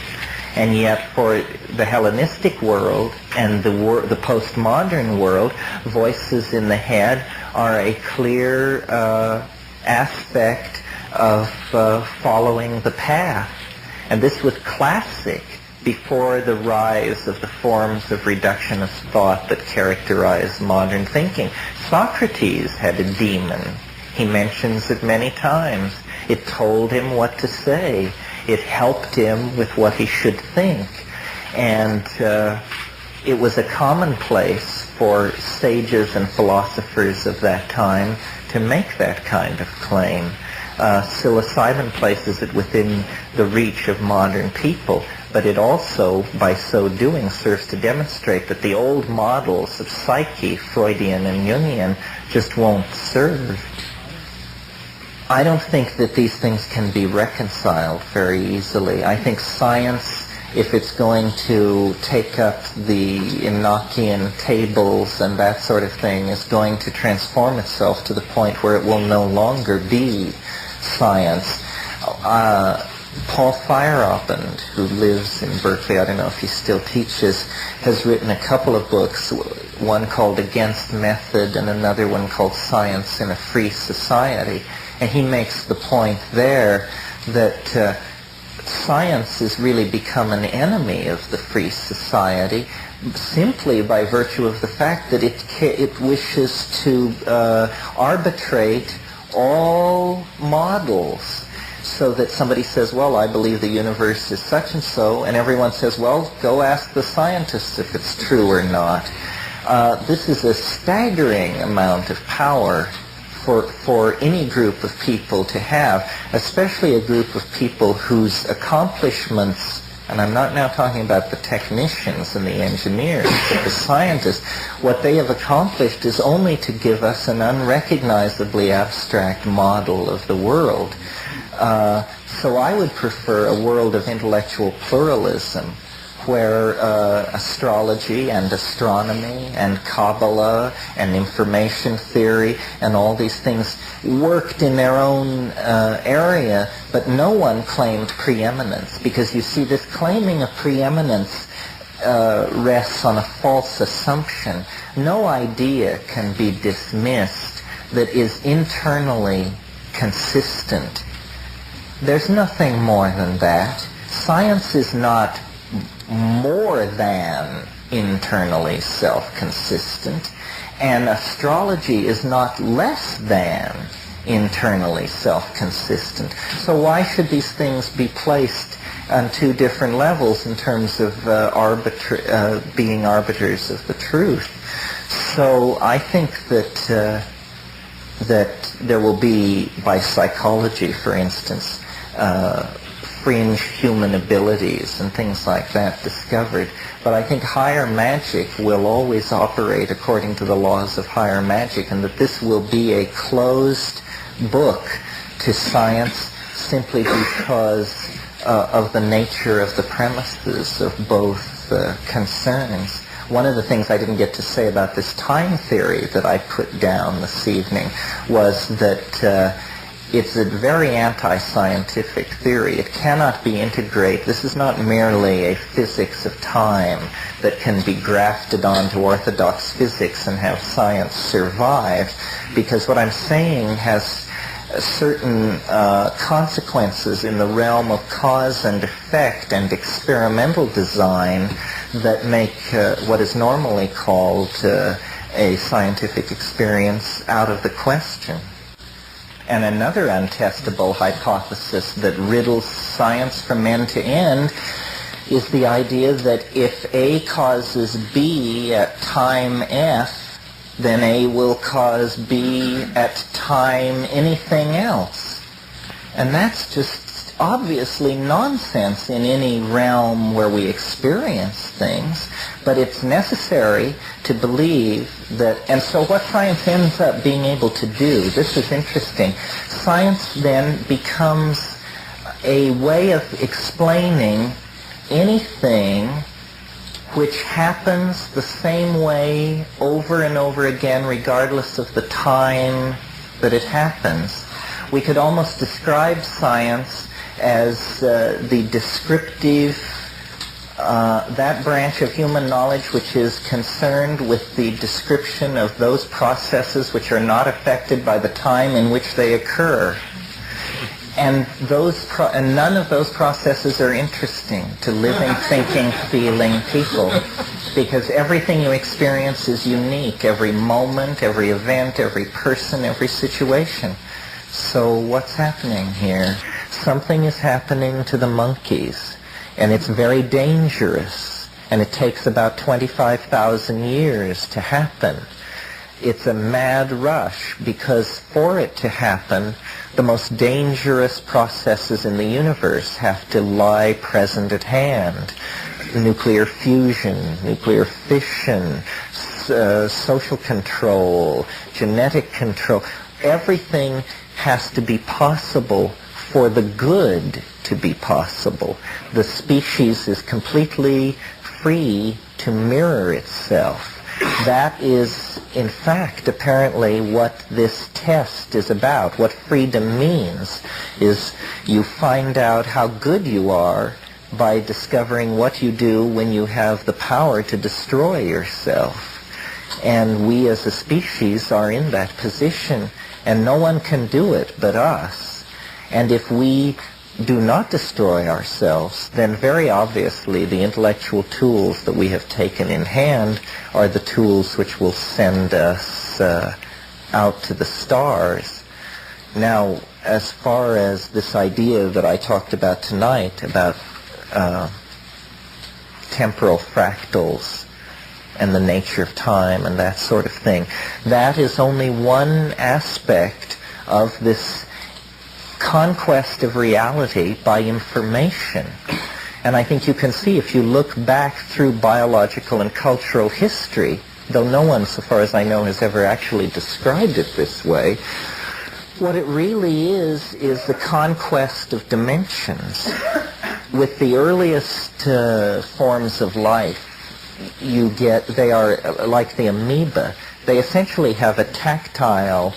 And yet for the Hellenistic world and the postmodern world, voices in the head are a clear aspect of following the path. And this was classic before the rise of the forms of reductionist thought that characterize modern thinking. Socrates had a demon. He mentions it many times. It told him what to say. It helped him with what he should think. And it was a commonplace for sages and philosophers of that time to make that kind of claim. Psilocybin places it within the reach of modern people, but it also, by so doing, serves to demonstrate that the old models of psyche, Freudian and Jungian, just won't serve. I don't think that these things can be reconciled very easily. I think science, if it's going to take up the Enochian tables and that sort of thing, is going to transform itself to the point where it will no longer be science. Paul Feyerabend, who lives in Berkeley, I don't know if he still teaches, has written a couple of books, one called Against Method and another one called Science in a Free Society. And he makes the point there that science has really become an enemy of the free society simply by virtue of the fact that it wishes to arbitrate all models, so that somebody says, well, I believe the universe is such and so, and everyone says, well, go ask the scientists if it's true or not. This is a staggering amount of power for any group of people to have, especially a group of people whose accomplishments, and I'm not now talking about the technicians and the engineers, but the scientists, what they have accomplished is only to give us an unrecognizably abstract model of the world. So I would prefer a world of intellectual pluralism, where astrology and astronomy and Kabbalah and information theory and all these things worked in their own area, but no one claimed preeminence, because you see, this claiming of preeminence rests on a false assumption. No idea can be dismissed that is internally consistent. There's nothing more than that. Science is not more than internally self-consistent, and astrology is not less than internally self-consistent. So why should these things be placed on two different levels in terms of being arbiters of the truth? So I think that there will be, by psychology, for instance, fringe human abilities and things like that discovered. But I think higher magic will always operate according to the laws of higher magic, and that this will be a closed book to science simply because of the nature of the premises of both concerns. One of the things I didn't get to say about this time theory that I put down this evening was that it's a very anti-scientific theory. It cannot be integrated. This is not merely a physics of time that can be grafted onto orthodox physics and have science survive, because what I'm saying has certain consequences in the realm of cause and effect and experimental design that make what is normally called a scientific experience out of the question. And another untestable hypothesis that riddles science from end to end is the idea that if A causes B at time F, then A will cause B at time anything else. And that's just obviously nonsense in any realm where we experience things, but it's necessary to believe that. And so what science ends up being able to do, this is interesting, science then becomes a way of explaining anything which happens the same way over and over again regardless of the time that it happens. We could almost describe science as the descriptive, that branch of human knowledge which is concerned with the description of those processes which are not affected by the time in which they occur. And none of those processes are interesting to living, thinking, feeling people, because everything you experience is unique. Every moment, every event, every person, every situation. So what's happening here? Something is happening to the monkeys, and it's very dangerous, and it takes about 25,000 years to happen. It's a mad rush, because for it to happen, the most dangerous processes in the universe have to lie present at hand. Nuclear fusion, nuclear fission, social control, genetic control. Everything has to be possible for the good to be possible. The species is completely free to mirror itself. That is, in fact, apparently what this test is about. What freedom means is you find out how good you are by discovering what you do when you have the power to destroy yourself. And we as a species are in that position, and no one can do it but us. And if we do not destroy ourselves, then very obviously the intellectual tools that we have taken in hand are the tools which will send us out to the stars. Now, as far as this idea that I talked about tonight, about temporal fractals and the nature of time and that sort of thing, that is only one aspect of this conquest of reality by information. And I think you can see, if you look back through biological and cultural history, though no one, so far as I know, has ever actually described it this way, what it really is the conquest of dimensions. With the earliest forms of life, they are like the amoeba. They essentially have a tactile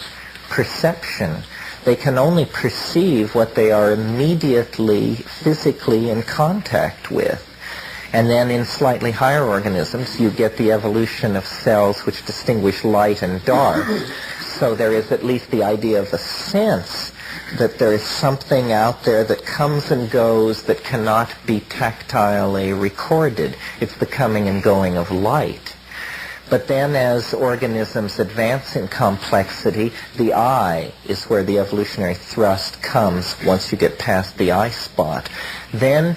perception. They can only perceive what they are immediately physically in contact with. And then in slightly higher organisms, you get the evolution of cells which distinguish light and dark. So there is at least the idea of a sense that there is something out there that comes and goes that cannot be tactilely recorded. It's the coming and going of light. But then as organisms advance in complexity, the eye is where the evolutionary thrust comes once you get past the eye spot. Then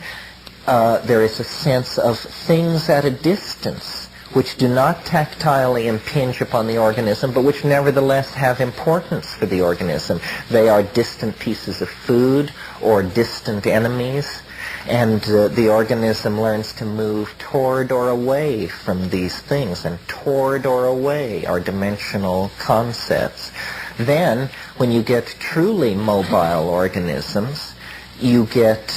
there is a sense of things at a distance which do not tactilely impinge upon the organism, but which nevertheless have importance for the organism. They are distant pieces of food or distant enemies. And the organism learns to move toward or away from these things, and toward or away are dimensional concepts. Then, when you get truly mobile organisms, you get,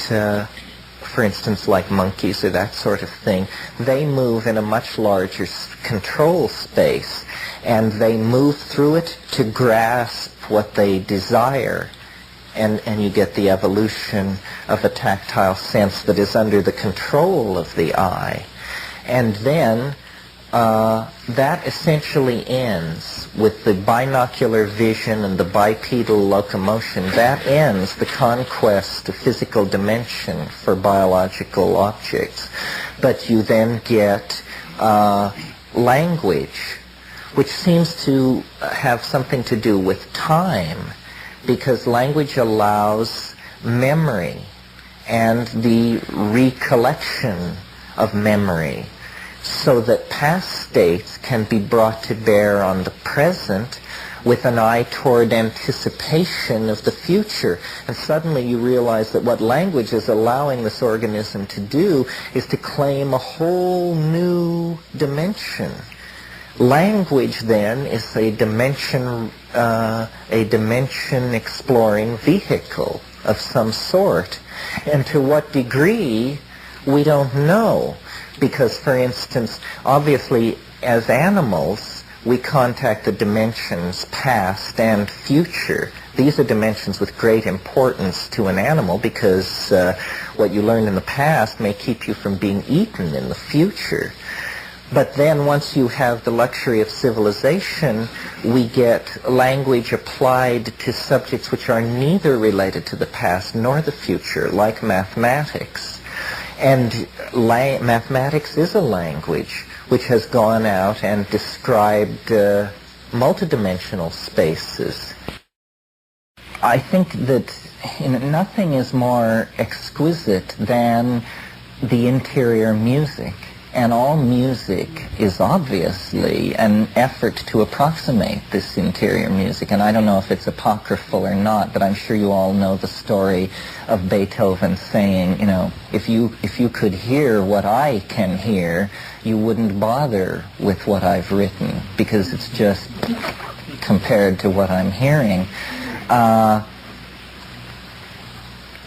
for instance, like monkeys or that sort of thing, they move in a much larger control space, and they move through it to grasp what they desire. And you get the evolution of a tactile sense that is under the control of the eye. And then that essentially ends with the binocular vision and the bipedal locomotion. That ends the conquest of physical dimension for biological objects. But you then get language, which seems to have something to do with time, because language allows memory and the recollection of memory, so that past states can be brought to bear on the present with an eye toward anticipation of the future. And suddenly you realize that what language is allowing this organism to do is to claim a whole new dimension. Language, then, is a dimension exploring vehicle of some sort. And to what degree, we don't know. Because, for instance, obviously, as animals, we contact the dimensions past and future These are dimensions with great importance to an animal because what you learned in the past may keep you from being eaten in the future. But then once you have the luxury of civilization, we get language applied to subjects which are neither related to the past nor the future, like mathematics. And mathematics is a language which has gone out and described multidimensional spaces. I think that nothing is more exquisite than the interior music. And all music is obviously an effort to approximate this interior music. And I don't know if it's apocryphal or not, but I'm sure you all know the story of Beethoven saying, you know, if you could hear what I can hear, you wouldn't bother with what I've written, because it's just compared to what I'm hearing.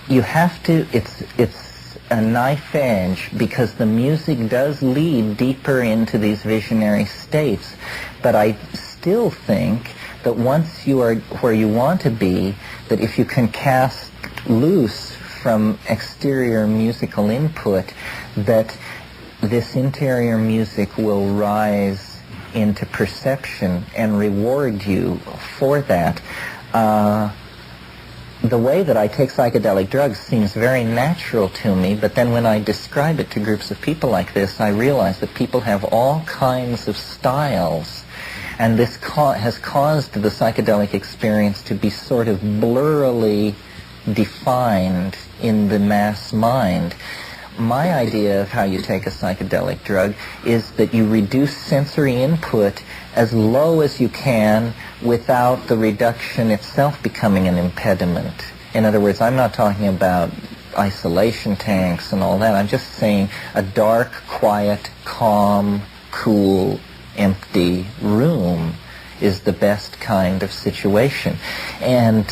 You have to, it's a knife edge, because the music does lead deeper into these visionary states. But I still think that once you are where you want to be, that if you can cast loose from exterior musical input, that this interior music will rise into perception and reward you for that. The way that I take psychedelic drugs seems very natural to me, but then when I describe it to groups of people like this, I realize that people have all kinds of styles, and this has caused the psychedelic experience to be sort of blurrily defined in the mass mind. My idea of how you take a psychedelic drug is that you reduce sensory input as low as you can without the reduction itself becoming an impediment. In other words, I'm not talking about isolation tanks and all that. I'm just saying a dark, quiet, calm, cool, empty room is the best kind of situation. And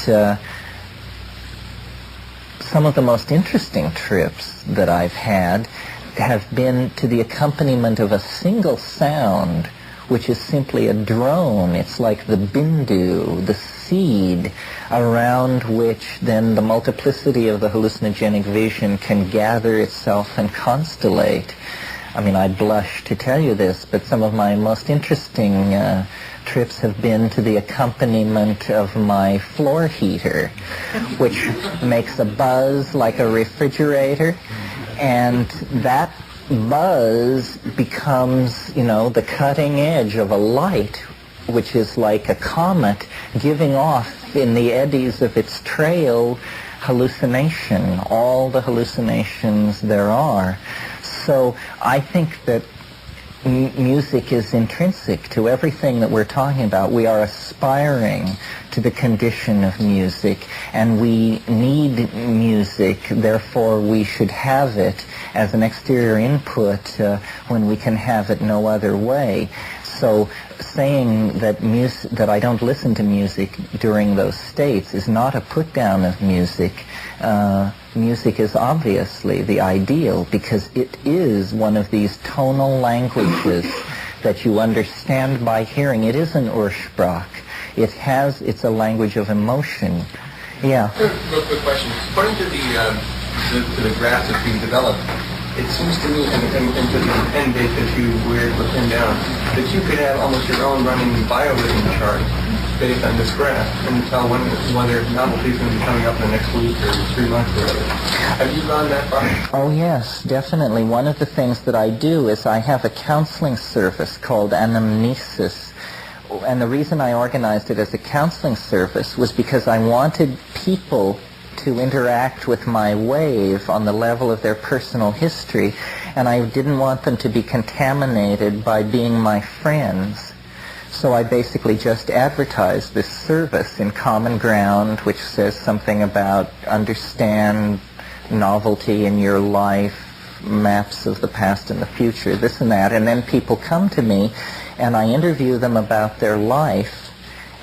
some of the most interesting trips that I've had have been to the accompaniment of a single sound, which is simply a drone. It's like the bindu, the seed, around which then the multiplicity of the hallucinogenic vision can gather itself and constellate. I mean, I blush to tell you this, but some of my most interesting trips have been to the accompaniment of my floor heater, which makes a buzz like a refrigerator, and that buzz becomes, you know, the cutting edge of a light, which is like a comet giving off in the eddies of its trail hallucination, all the hallucinations there are. So I think that music is intrinsic to everything that we're talking about. We are aspiring to the condition of music, and we need music, therefore we should have it as an exterior input when we can have it no other way. So saying that that I don't listen to music during those states is not a put down of music. Music is obviously the ideal, because it is one of these tonal languages that you understand by hearing. It is an Ursprach. It's a language of emotion. Yeah. Real quick question. According to the graph that's being developed, it seems to me, and to the pen date that you were able to pin down, that you could have almost your own running biorhythm chart based on this graph and tell whether novelty is going to be coming up in the next week or 3 months or whatever. Have you gone that far? Oh yes, definitely. One of the things that I do is I have a counseling service called Anamnesis. And the reason I organized it as a counseling service was because I wanted people to interact with my wave on the level of their personal history, and I didn't want them to be contaminated by being my friends. So I basically just advertised this service in Common Ground, which says something about understand novelty in your life, maps of the past and the future, this and that, and then people come to me and I interview them about their life,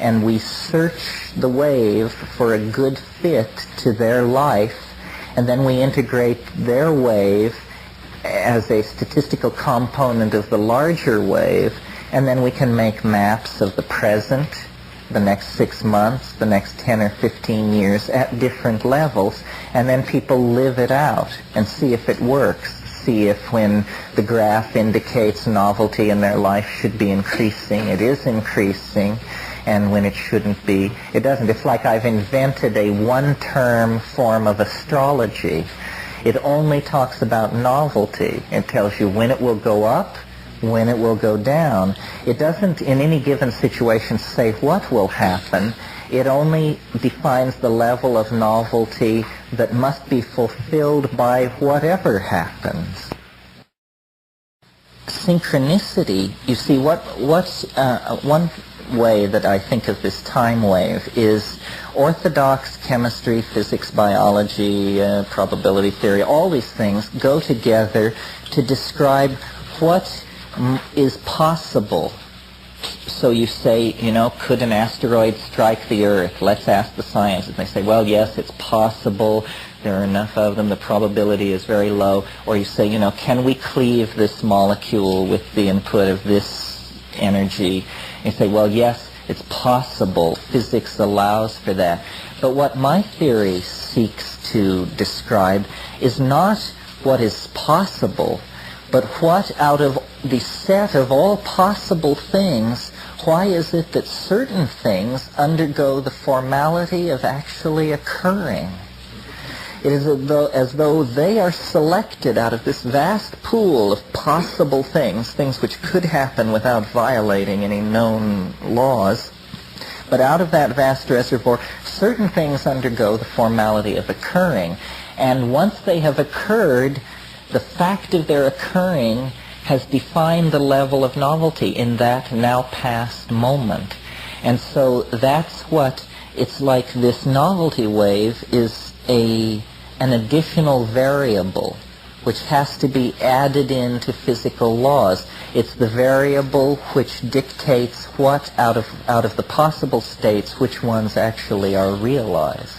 and we search the wave for a good fit to their life, and then we integrate their wave as a statistical component of the larger wave, and then we can make maps of the present, the next 6 months, the next 10 or 15 years at different levels, and then people live it out and see if it works. See if when the graph indicates novelty in their life should be increasing, it is increasing, and when it shouldn't be, it doesn't. It's like I've invented a one-term form of astrology. It only talks about novelty. It tells you when it will go up, when it will go down. It doesn't in any given situation say what will happen. It only defines the level of novelty that must be fulfilled by whatever happens. Synchronicity, you see, what's one way that I think of this time wave is orthodox chemistry, physics, biology, probability theory, all these things go together to describe what is possible. So you say, could an asteroid strike the Earth? Let's ask the scientists. And they say, well, yes, it's possible. There are enough of them. The probability is very low. Or you say, can we cleave this molecule with the input of this energy? And you say, well, yes, it's possible. Physics allows for that. But what my theory seeks to describe is not what is possible, but what out of the set of all possible things, why is it that certain things undergo the formality of actually occurring? It is as though they are selected out of this vast pool of possible things which could happen without violating any known laws. But out of that vast reservoir, certain things undergo the formality of occurring. And once they have occurred, the fact of their occurring has defined the level of novelty in that now past moment. And so that's what it's like. This novelty wave is an additional variable which has to be added into physical laws. It's the variable which dictates what out of the possible states, which ones actually are realized.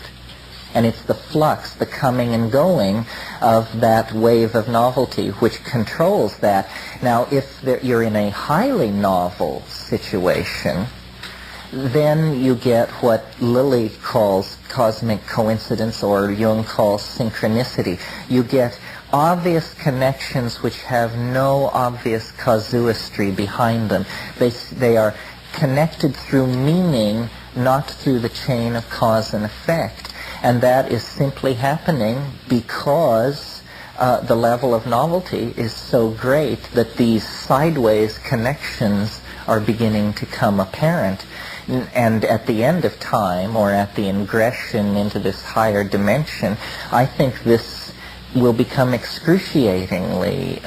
And it's the flux, the coming and going of that wave of novelty which controls that. Now, if you're in a highly novel situation, then you get what Lilly calls cosmic coincidence, or Jung calls synchronicity. You get obvious connections which have no obvious casuistry behind them. They are connected through meaning, not through the chain of cause and effect. And that is simply happening because the level of novelty is so great that these sideways connections are beginning to come apparent. And at the end of time, or at the ingression into this higher dimension, I think this will become excruciatingly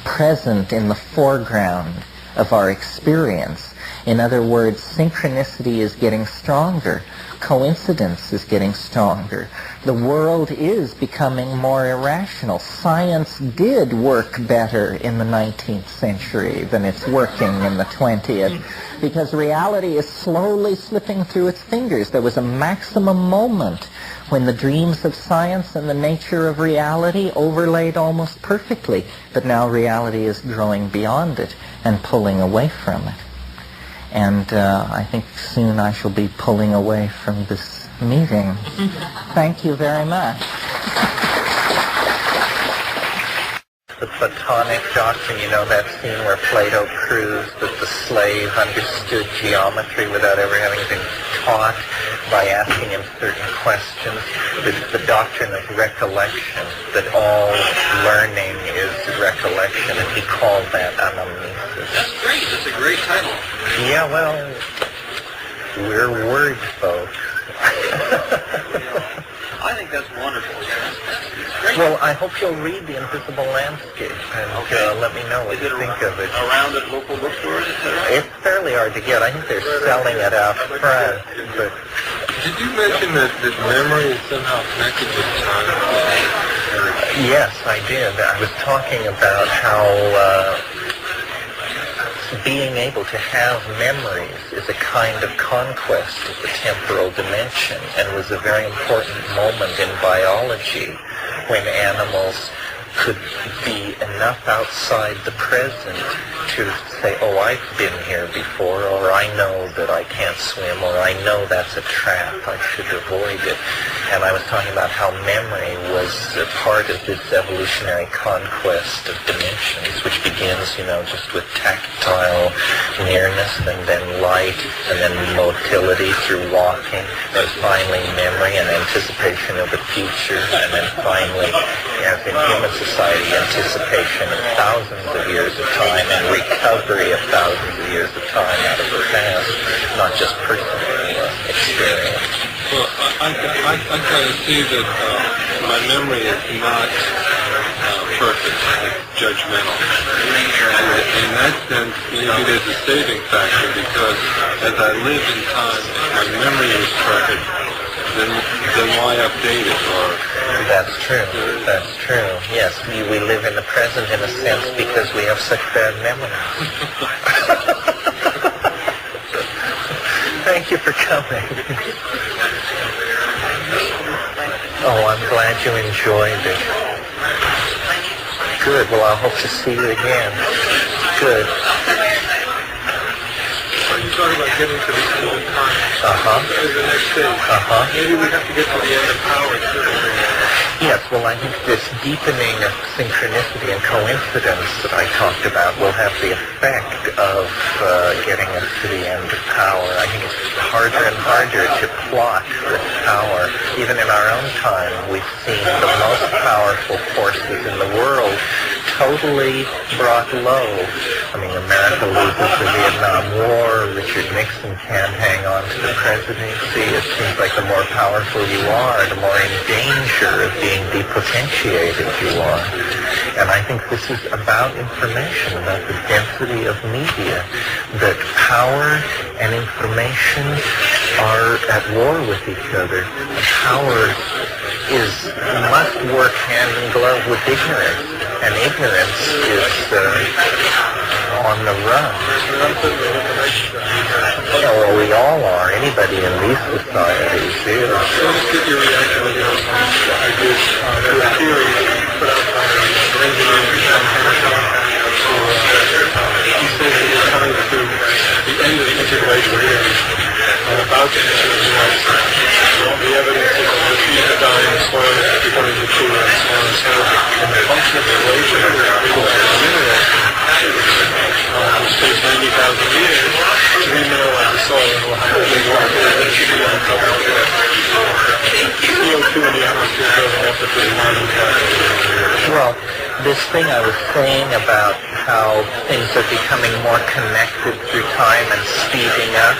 present in the foreground of our experience. In other words, synchronicity is getting stronger. Coincidence is getting stronger. The world is becoming more irrational. Science did work better in the 19th century than it's working in the 20th, because reality is slowly slipping through its fingers. There was a maximum moment when the dreams of science and the nature of reality overlaid almost perfectly, but now reality is growing beyond it and pulling away from it. And I think soon I shall be pulling away from this meeting. Thank you very much. The Platonic doctrine, that scene where Plato proves that the slave understood geometry without ever having been taught by asking him certain questions. The doctrine of recollection, that all learning is recollection, and he called that anamnesis. That's great. That's a great title. Yeah, well, we're word folks. I think that's wonderful. Well, I hope you'll read The Invisible Landscape and let me know what you think of it. Around at local bookstores, etc.? It's fairly hard to get. I think they're selling it out front. But did you mention that memory is somehow connected with time? Yes, I did. I was talking about how being able to have memories is a kind of conquest of the temporal dimension, and was a very important moment in biology when animals could be enough outside the present to say, oh, I've been here before, or I know that I can't swim, or I know that's a trap, I should avoid it. And I was talking about how memory was a part of this evolutionary conquest of dimensions, which begins, just with tactile nearness, and then light, and then motility through walking. There's finally memory and anticipation of the future, and then finally, as in human society, anticipation of thousands of years of time and recovery of thousands of years of time out of the past, not just personal experience. Well, I kind of see that my memory is not perfect, it's judgmental. And in that sense, maybe there's a saving factor, because as I live in time, if my memory is perfect, then why update it? That's true. Yes, we live in the present in a sense because we have such bad memories. Thank you for coming. Oh, I'm glad you enjoyed it. Good. Well, I hope to see you again. Good. You talk about getting to the end of time. The next stage. Maybe we have to get to the end of power too. Yes, well, I think this deepening of synchronicity and coincidence that I talked about will have the effect of getting us to the end of power. I think it's harder and harder to plot this power. Even in our own time, we've seen the most powerful forces in the world totally brought low. I mean, America loses the Vietnam War, Richard Nixon can't hang on to the presidency. It seems like the more powerful you are, the more in danger of being depotentiated you are. And I think this is about information, about the density of media, that power and information are at war with each other. Power must work hand in glove with ignorance, and ignorance is on the run. Well, we all are. Anybody in these societies is. So let's get your reaction on your ideas to a theory put out by an engineer in Consent. He says that we're coming to the end of the integration theory and about to enter the United States. The evidence is that the trees are dying, the soil is becoming mature, and so on and so on. And the function of relation to the mineral, which takes 90,000 years to remineralize the soil, and will have a big water and CO2 in the atmosphere building up at the mining process. Well, this thing I was saying about how things are becoming more connected through time and speeding up,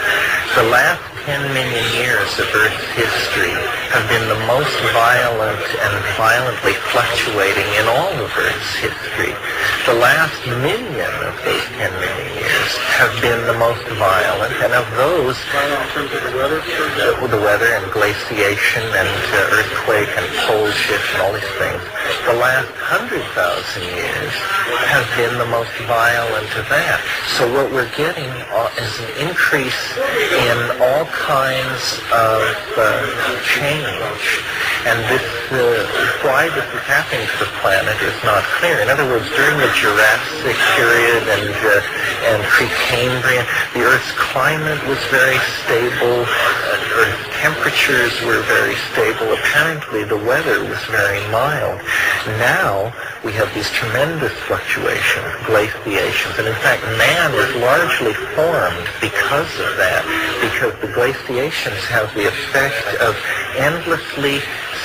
the last 10 million years of Earth's history have been the most violent and violently fluctuating in all of Earth's history. The last million of those 10 million years have been the most violent, and of those, in terms of the weather, the weather and glaciation and earthquake and pole shift and all these things, the last 100,000 years have been the most violent of that. So what we're getting is an increase in all kinds of change. And this, why this is happening to the planet is not clear. In other words, during the Jurassic period and Precambrian, the Earth's climate was very stable, Earth's temperatures were very stable. Apparently the weather was very mild. Now we have these tremendous fluctuations, glaciations, and in fact man is largely formed because of that, because the glaciations have the effect of endlessly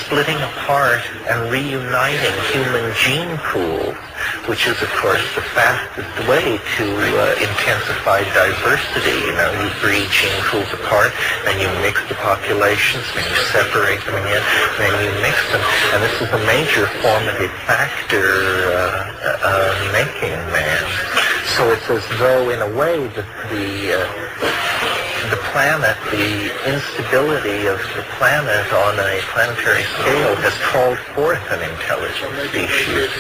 splitting apart and reuniting human gene pools, which is, of course, the fastest way to intensify diversity. You breed gene pools apart, then you mix the populations, then you separate them again, then you mix them. And this is a major formative factor making man. So it's as though, in a way, that the the planet, the instability of the planet on a planetary scale has called forth an intelligent species.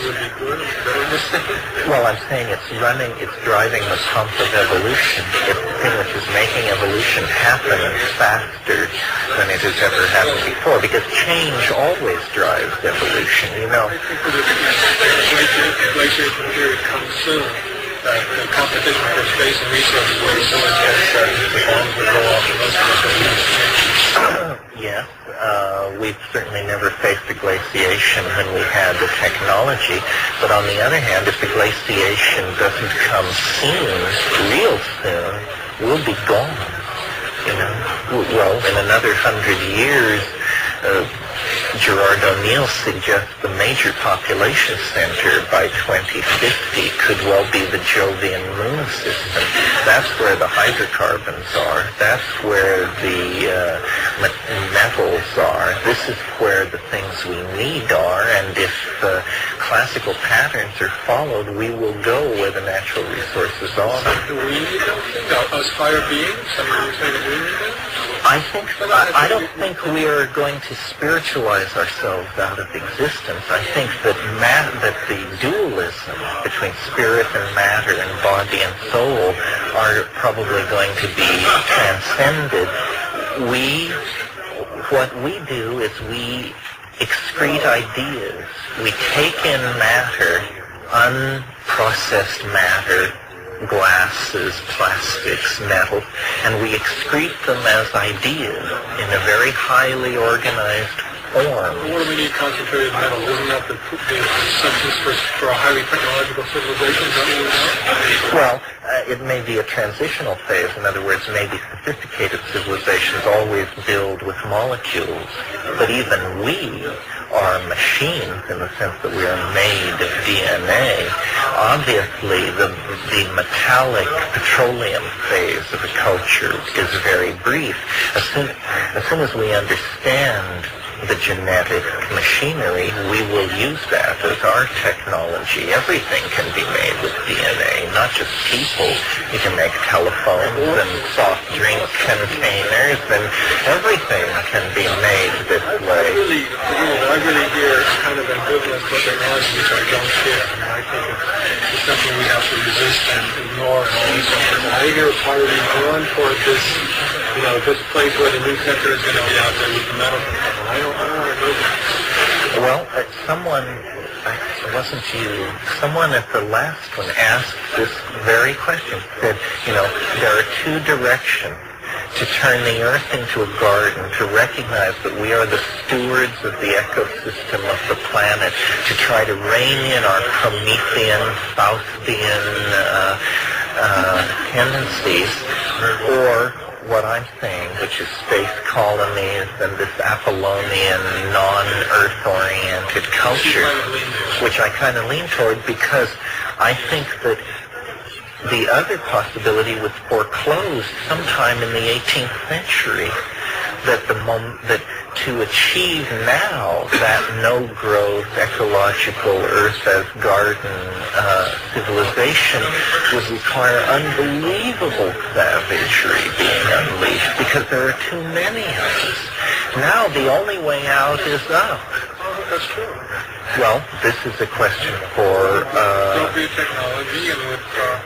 Well, I'm saying it's driving the pump of evolution. It's the thing which is making evolution happen faster than it has ever happened before, because change always drives evolution, you know. Glaciation period comes soon. The competition for space and resources where someone the bombs would go off and most of us would lose. Yes, we've certainly never faced a glaciation when we had the technology, but on the other hand, if the glaciation doesn't come soon, real soon, we'll be gone. You know, well, in another 100 years, Gerard O'Neill suggests the major population center by 2050 could well be the Jovian moon system. That's where the hydrocarbons are. That's where the metals are. This is where the things we need are, and if classical patterns are followed, we will go where the natural resources are. Do we need them? Us higher beings? I mean, you say that we need them? I don't think we are going to spiritualize ourselves out of existence. I think that that the dualism between spirit and matter and body and soul are probably going to be transcended. What we do is we excrete ideas. We take in matter, unprocessed matter, glasses, plastics, metal, and we excrete them as ideas in a very highly organized form. What do we need concentrated metal? Isn't that the substance for a highly technological civilization? Is that what we want? Well, it may be a transitional phase. In other words, maybe sophisticated civilizations always build with molecules, but even we are machines in the sense that we are made of DNA. Obviously, the metallic petroleum phase of a culture is very brief. As soon as we understand the genetic machinery, we will use that as our technology. Everything can be made with DNA, not just people. You can make telephones and soft drink containers, and everything can be made this way. I really hear kind of ambivalence with technology, which I don't share. I mean, I think it's something we have to resist and ignore and all this stuff. I hear part of me drawn toward this, you know, this place where the new center is going to be out there with the metal. I don't want to do that. Well, it wasn't you, someone at the last one asked this very question, said, you know, there are two directions to turn the earth into a garden, to recognize that we are the stewards of the ecosystem of the planet, to try to rein in our Promethean, Faustian tendencies, or what I'm saying, which is space colonies and this Apollonian, non-Earth-oriented culture, which I kind of lean toward because I think that the other possibility was foreclosed sometime in the 18th century, that to achieve now that no-growth, ecological, earth as garden civilization would require unbelievable savagery being unleashed because there are too many of us. Now the only way out is up. That's true. Well, this is a question for... appropriate technology and with the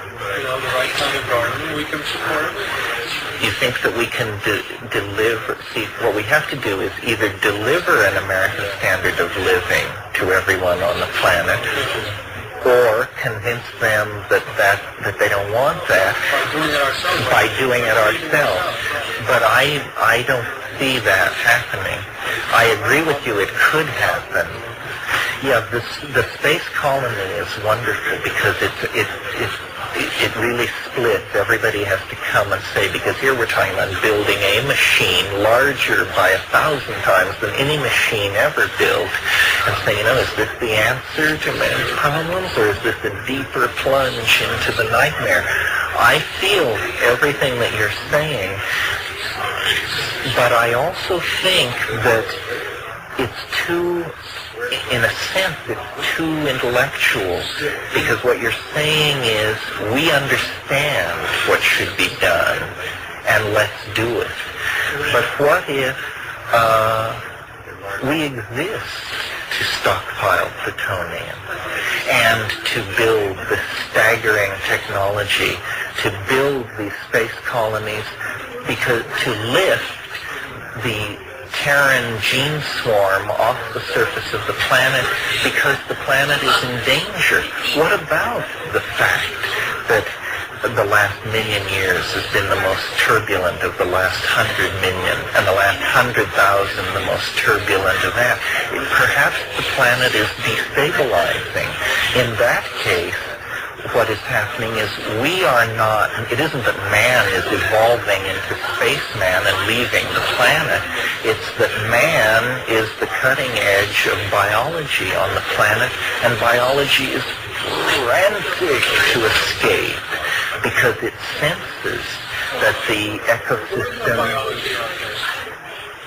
right kind of garden, we can support it. You think that we can deliver... See, what we have to do is either deliver an American standard of living to everyone on the planet, or convince them that they don't want that by doing it ourselves. But I don't see that happening. I agree with you, it could happen. Yeah, the space colony is wonderful because it really splits. Everybody has to come and say, because here we're talking about building a machine larger by 1,000 times than any machine ever built, and say, you know, is this the answer to man's problems, or is this a deeper plunge into the nightmare? I feel everything that you're saying, but I also think that it's too... in a sense, it's too intellectual, because what you're saying is we understand what should be done. and let's do it. But what if we exist to stockpile plutonium and to build this staggering technology, to build these space colonies, because to lift the Terran gene swarm off the surface of the planet because the planet is in danger? What about the fact that the last 1,000,000 years has been the most turbulent of the last 100 million, and the last 100,000 the most turbulent of that? Perhaps the planet is destabilizing. In that case, what is happening is we are not, it isn't that man is evolving into spaceman and leaving the planet. It's that man is the cutting edge of biology on the planet, and biology is frantic to escape because it senses that the ecosystem,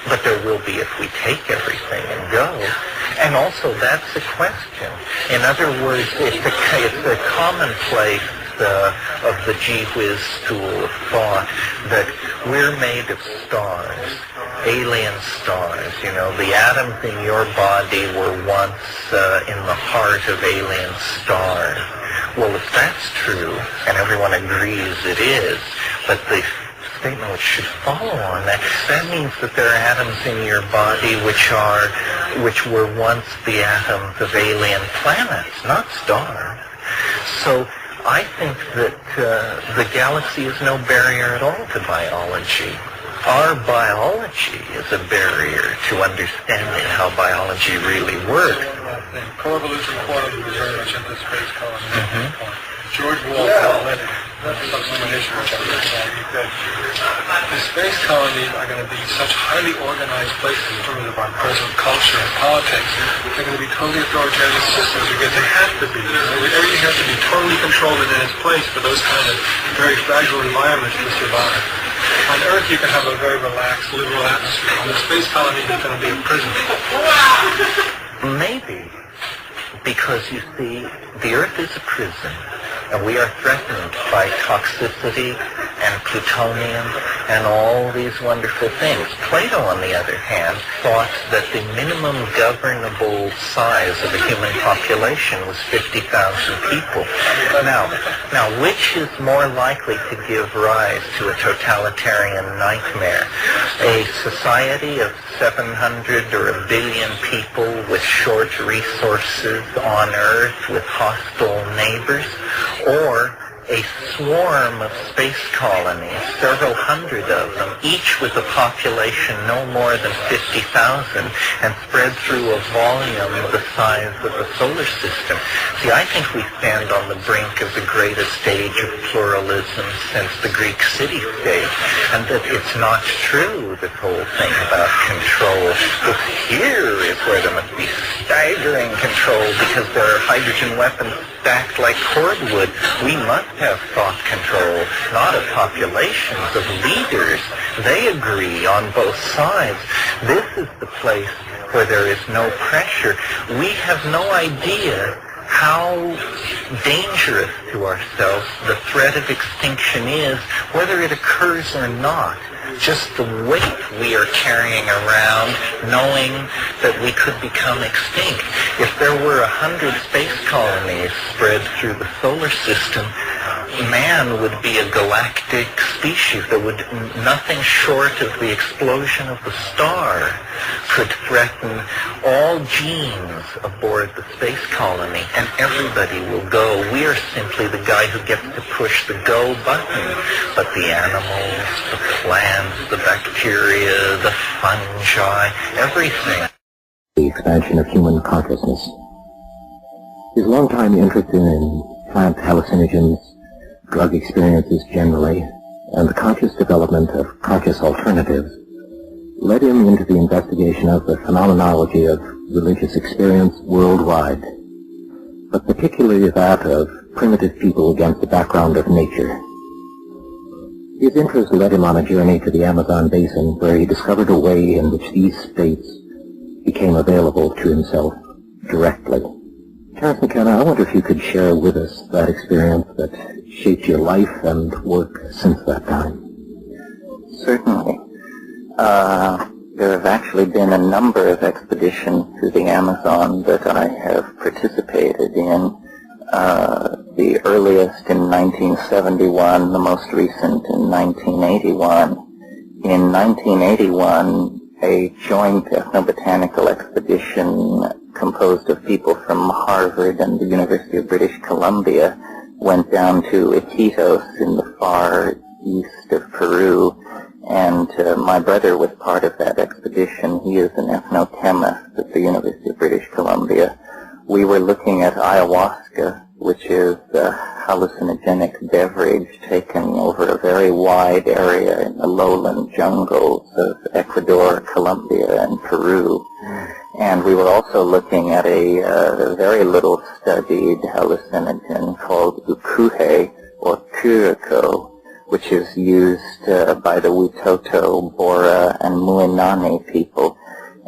but there will be if we take everything and go. And also, that's a question. In other words, it's a commonplace of the gee whiz school of thought that we're made of stars, alien stars. You know, the atoms in your body were once in the heart of alien stars. Well, if that's true, and everyone agrees it is, but the statement which should follow on that means that there are atoms in your body which were once the atoms of alien planets, not stars. So I think that the galaxy is no barrier at all to biology. Our biology is a barrier to understanding how biology really works. Co-evolution quantum was very much into space colony. George Walt subsummation, which I really like, he said, the space colonies are going to be such highly organized places in terms of our present culture and politics. They're going to be totally authoritarian systems because they have to be. Everything has to be totally controlled and in its place for those kind of very fragile environments to survive. On Earth, you can have a very relaxed, liberal atmosphere. On the space colony, it's going to be a prison. Maybe, because you see, the Earth is a prison, and we are threatened by toxicity and plutonium and all these wonderful things. Plato, on the other hand, thought that the minimum governable size of a human population was 50,000 people. Now, which is more likely to give rise to a totalitarian nightmare? A society of 700 or 1 billion people with short resources on Earth with hostile neighbors, or a swarm of space colonies, several hundred of them, each with a population no more than 50,000 and spread through a volume the size of the solar system. See, I think we stand on the brink of the greatest age of pluralism since the Greek city-state, and that it's not true, this whole thing about control. Because here is where there must be staggering control because there are hydrogen weapons stacked like cordwood. We must have thought control, not of populations, of leaders. They agree on both sides. This is the place where there is no pressure. We have no idea how dangerous to ourselves the threat of extinction is, whether it occurs or not. Just the weight we are carrying around, knowing that we could become extinct. If there were 100 space colonies spread through the solar system, man would be a galactic species. There would nothing short of the explosion of the star could threaten all genes aboard the space colony, and everybody will go. We are simply the guy who gets to push the go button. But the animals, the plants, the bacteria, the fungi, everything. The expansion of human consciousness. His long-time interest in plant hallucinogens, drug experiences generally, and the conscious development of conscious alternatives led him into the investigation of the phenomenology of religious experience worldwide, but particularly that of primitive people against the background of nature. His interest led him on a journey to the Amazon basin, where he discovered a way in which these states became available to himself directly. Terence McKenna, I wonder if you could share with us that experience that shaped your life and work since that time. Certainly. There have actually been a number of expeditions to the Amazon that I have participated in. The earliest in 1971, the most recent in 1981. In 1981, a joint ethnobotanical expedition composed of people from Harvard and the University of British Columbia went down to Iquitos in the far east of Peru, and my brother was part of that expedition. He is an ethnochemist at the University of British Columbia. We were looking at ayahuasca, which is a hallucinogenic beverage taken over a very wide area in the lowland jungles of Ecuador, Colombia, and Peru. And we were also looking at a very little studied hallucinogen called ukuhe, or curacao, which is used by the Witoto, Bora, and Muinani people.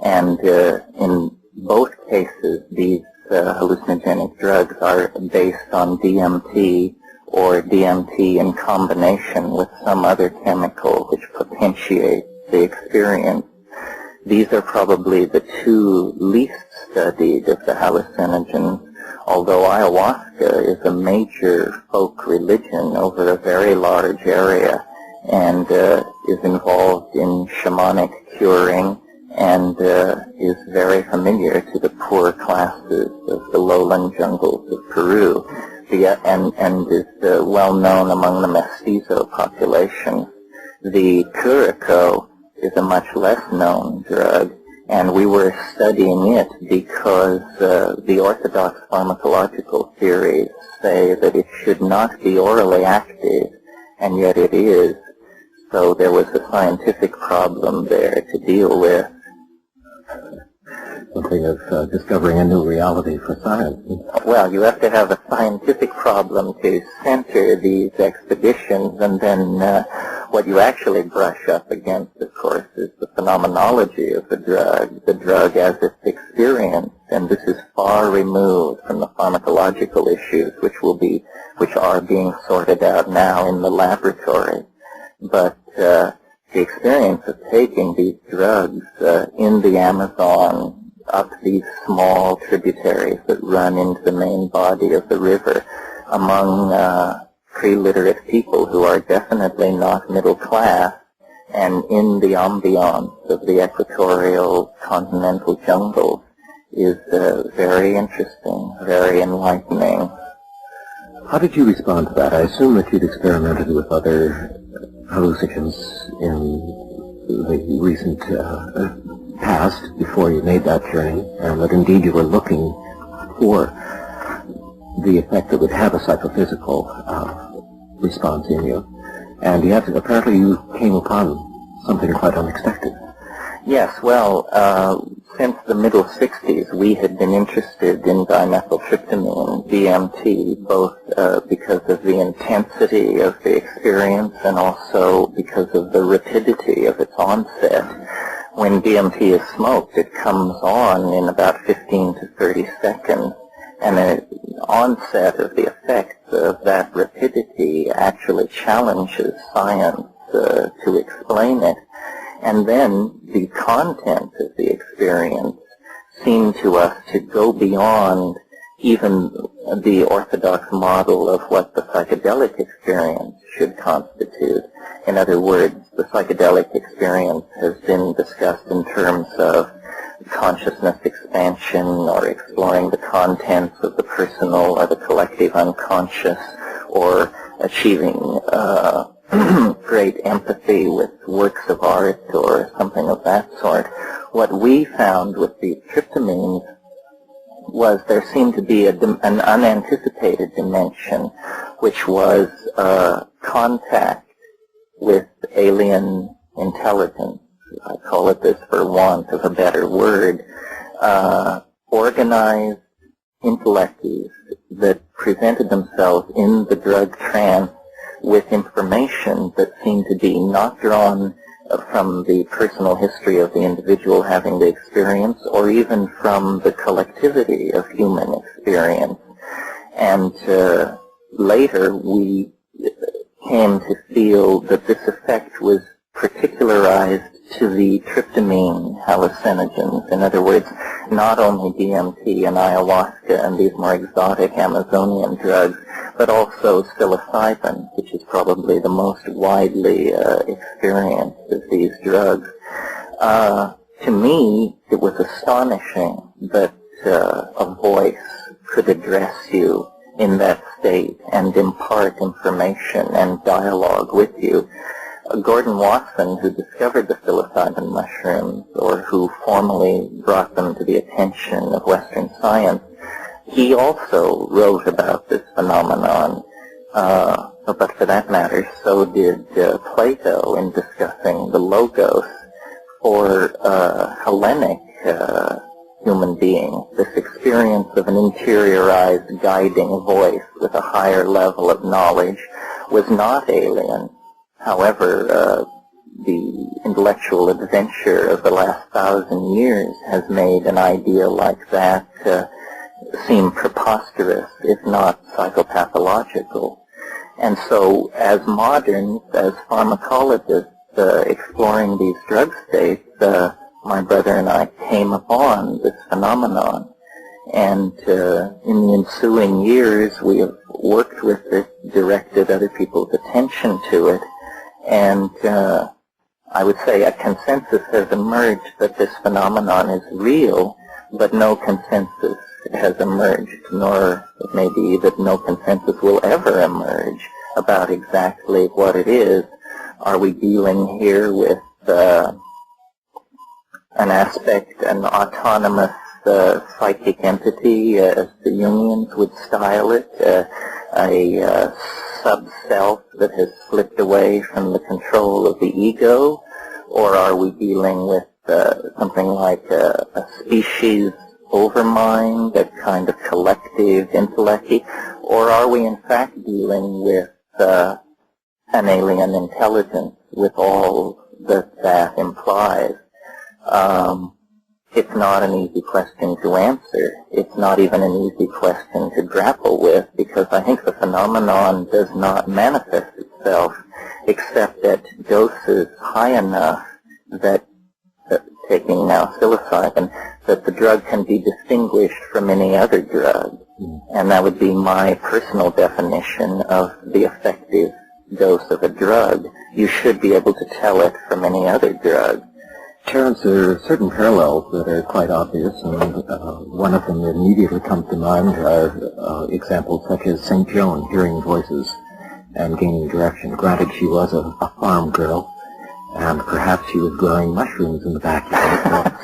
And in both cases, these hallucinogenic drugs are based on DMT, or DMT in combination with some other chemical which potentiates the experience. These are probably the two least studied of the hallucinogens, although ayahuasca is a major folk religion over a very large area and is involved in shamanic curing and is very familiar to the poor classes of the lowland jungles of Peru, and is well known among the mestizo population. The curacao is a much less known drug, and we were studying it because the orthodox pharmacological theories say that it should not be orally active, and yet it is. So there was a scientific problem there to deal with. Something of discovering a new reality for science. Well, you have to have a scientific problem to center these expeditions, and then what you actually brush up against, of course, is the phenomenology of the drug as its experience, and this is far removed from the pharmacological issues which are being sorted out now in the laboratory. But the experience of taking these drugs in the Amazon up these small tributaries that run into the main body of the river among pre-literate people who are definitely not middle class, and in the ambiance of the equatorial continental jungles is very interesting, very enlightening. How did you respond to that? I assume that you'd experimented with other hallucinogens in the recent past before you made that journey, and that indeed you were looking for the effect that would have a psychophysical response in you. And yet, apparently you came upon something quite unexpected. Yes, well, since the middle 60s, we had been interested in dimethyltryptamine, DMT, both because of the intensity of the experience and also because of the rapidity of its onset. When DMT is smoked, it comes on in about 15 to 30 seconds, and the onset of the effects of that rapidity actually challenges science to explain it. And then the content of the experience seemed to us to go beyond even the orthodox model of what the psychedelic experience should constitute. In other words, the psychedelic experience has been discussed in terms of consciousness expansion or exploring the contents of the personal or the collective unconscious, or achieving great empathy with works of art or something of that sort. What we found with the tryptamines was there seemed to be an unanticipated dimension, which was contact with alien intelligence. I call it this for want of a better word. Organized intellects that presented themselves in the drug trance with information that seemed to be not drawn from the personal history of the individual having the experience, or even from the collectivity of human experience. And later we came to feel that this effect was particularized to the tryptamine hallucinogens. In other words, not only DMT and ayahuasca and these more exotic Amazonian drugs, but also psilocybin, which is probably the most widely experienced of these drugs. To me, it was astonishing that a voice could address you in that state and impart information and dialogue with you. Gordon Watson, who discovered the psilocybin mushrooms, or who formally brought them to the attention of Western science, he also wrote about this phenomenon. But for that matter, so did Plato in discussing the logos for Hellenic human being. This experience of an interiorized guiding voice with a higher level of knowledge was not alien. However, the intellectual adventure of the last 1,000 years has made an idea like that seem preposterous, if not psychopathological. And so, as moderns, as pharmacologists exploring these drug states, my brother and I came upon this phenomenon. And in the ensuing years, we have worked with it, directed other people's attention to it, and I would say a consensus has emerged that this phenomenon is real, but no consensus has emerged, nor it may be that no consensus will ever emerge about exactly what it is. Are we dealing here with an aspect, an autonomous psychic entity, as the Jungians would style it, a sub-self that has slipped away from the control of the ego, or are we dealing with something like a species overmind, a kind of collective intellect, or are we in fact dealing with an alien intelligence with all that implies? It's not an easy question to answer. It's not even an easy question to grapple with, because I think the phenomenon does not manifest itself except at doses high enough that, taking now psilocybin, that the drug can be distinguished from any other drug. And that would be my personal definition of the effective dose of a drug. You should be able to tell it from any other drug. Terence, there are certain parallels that are quite obvious, and one of them that immediately comes to mind are examples such as St. Joan hearing voices and gaining direction. Granted, she was a farm girl, and perhaps she was growing mushrooms in the backyard, but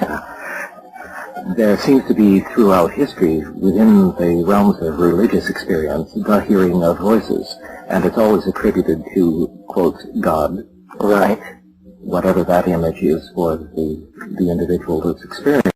there seems to be throughout history, within the realms of religious experience, the hearing of voices, and it's always attributed to, quote, God. Right. Whatever that image is for the individual that's experiencing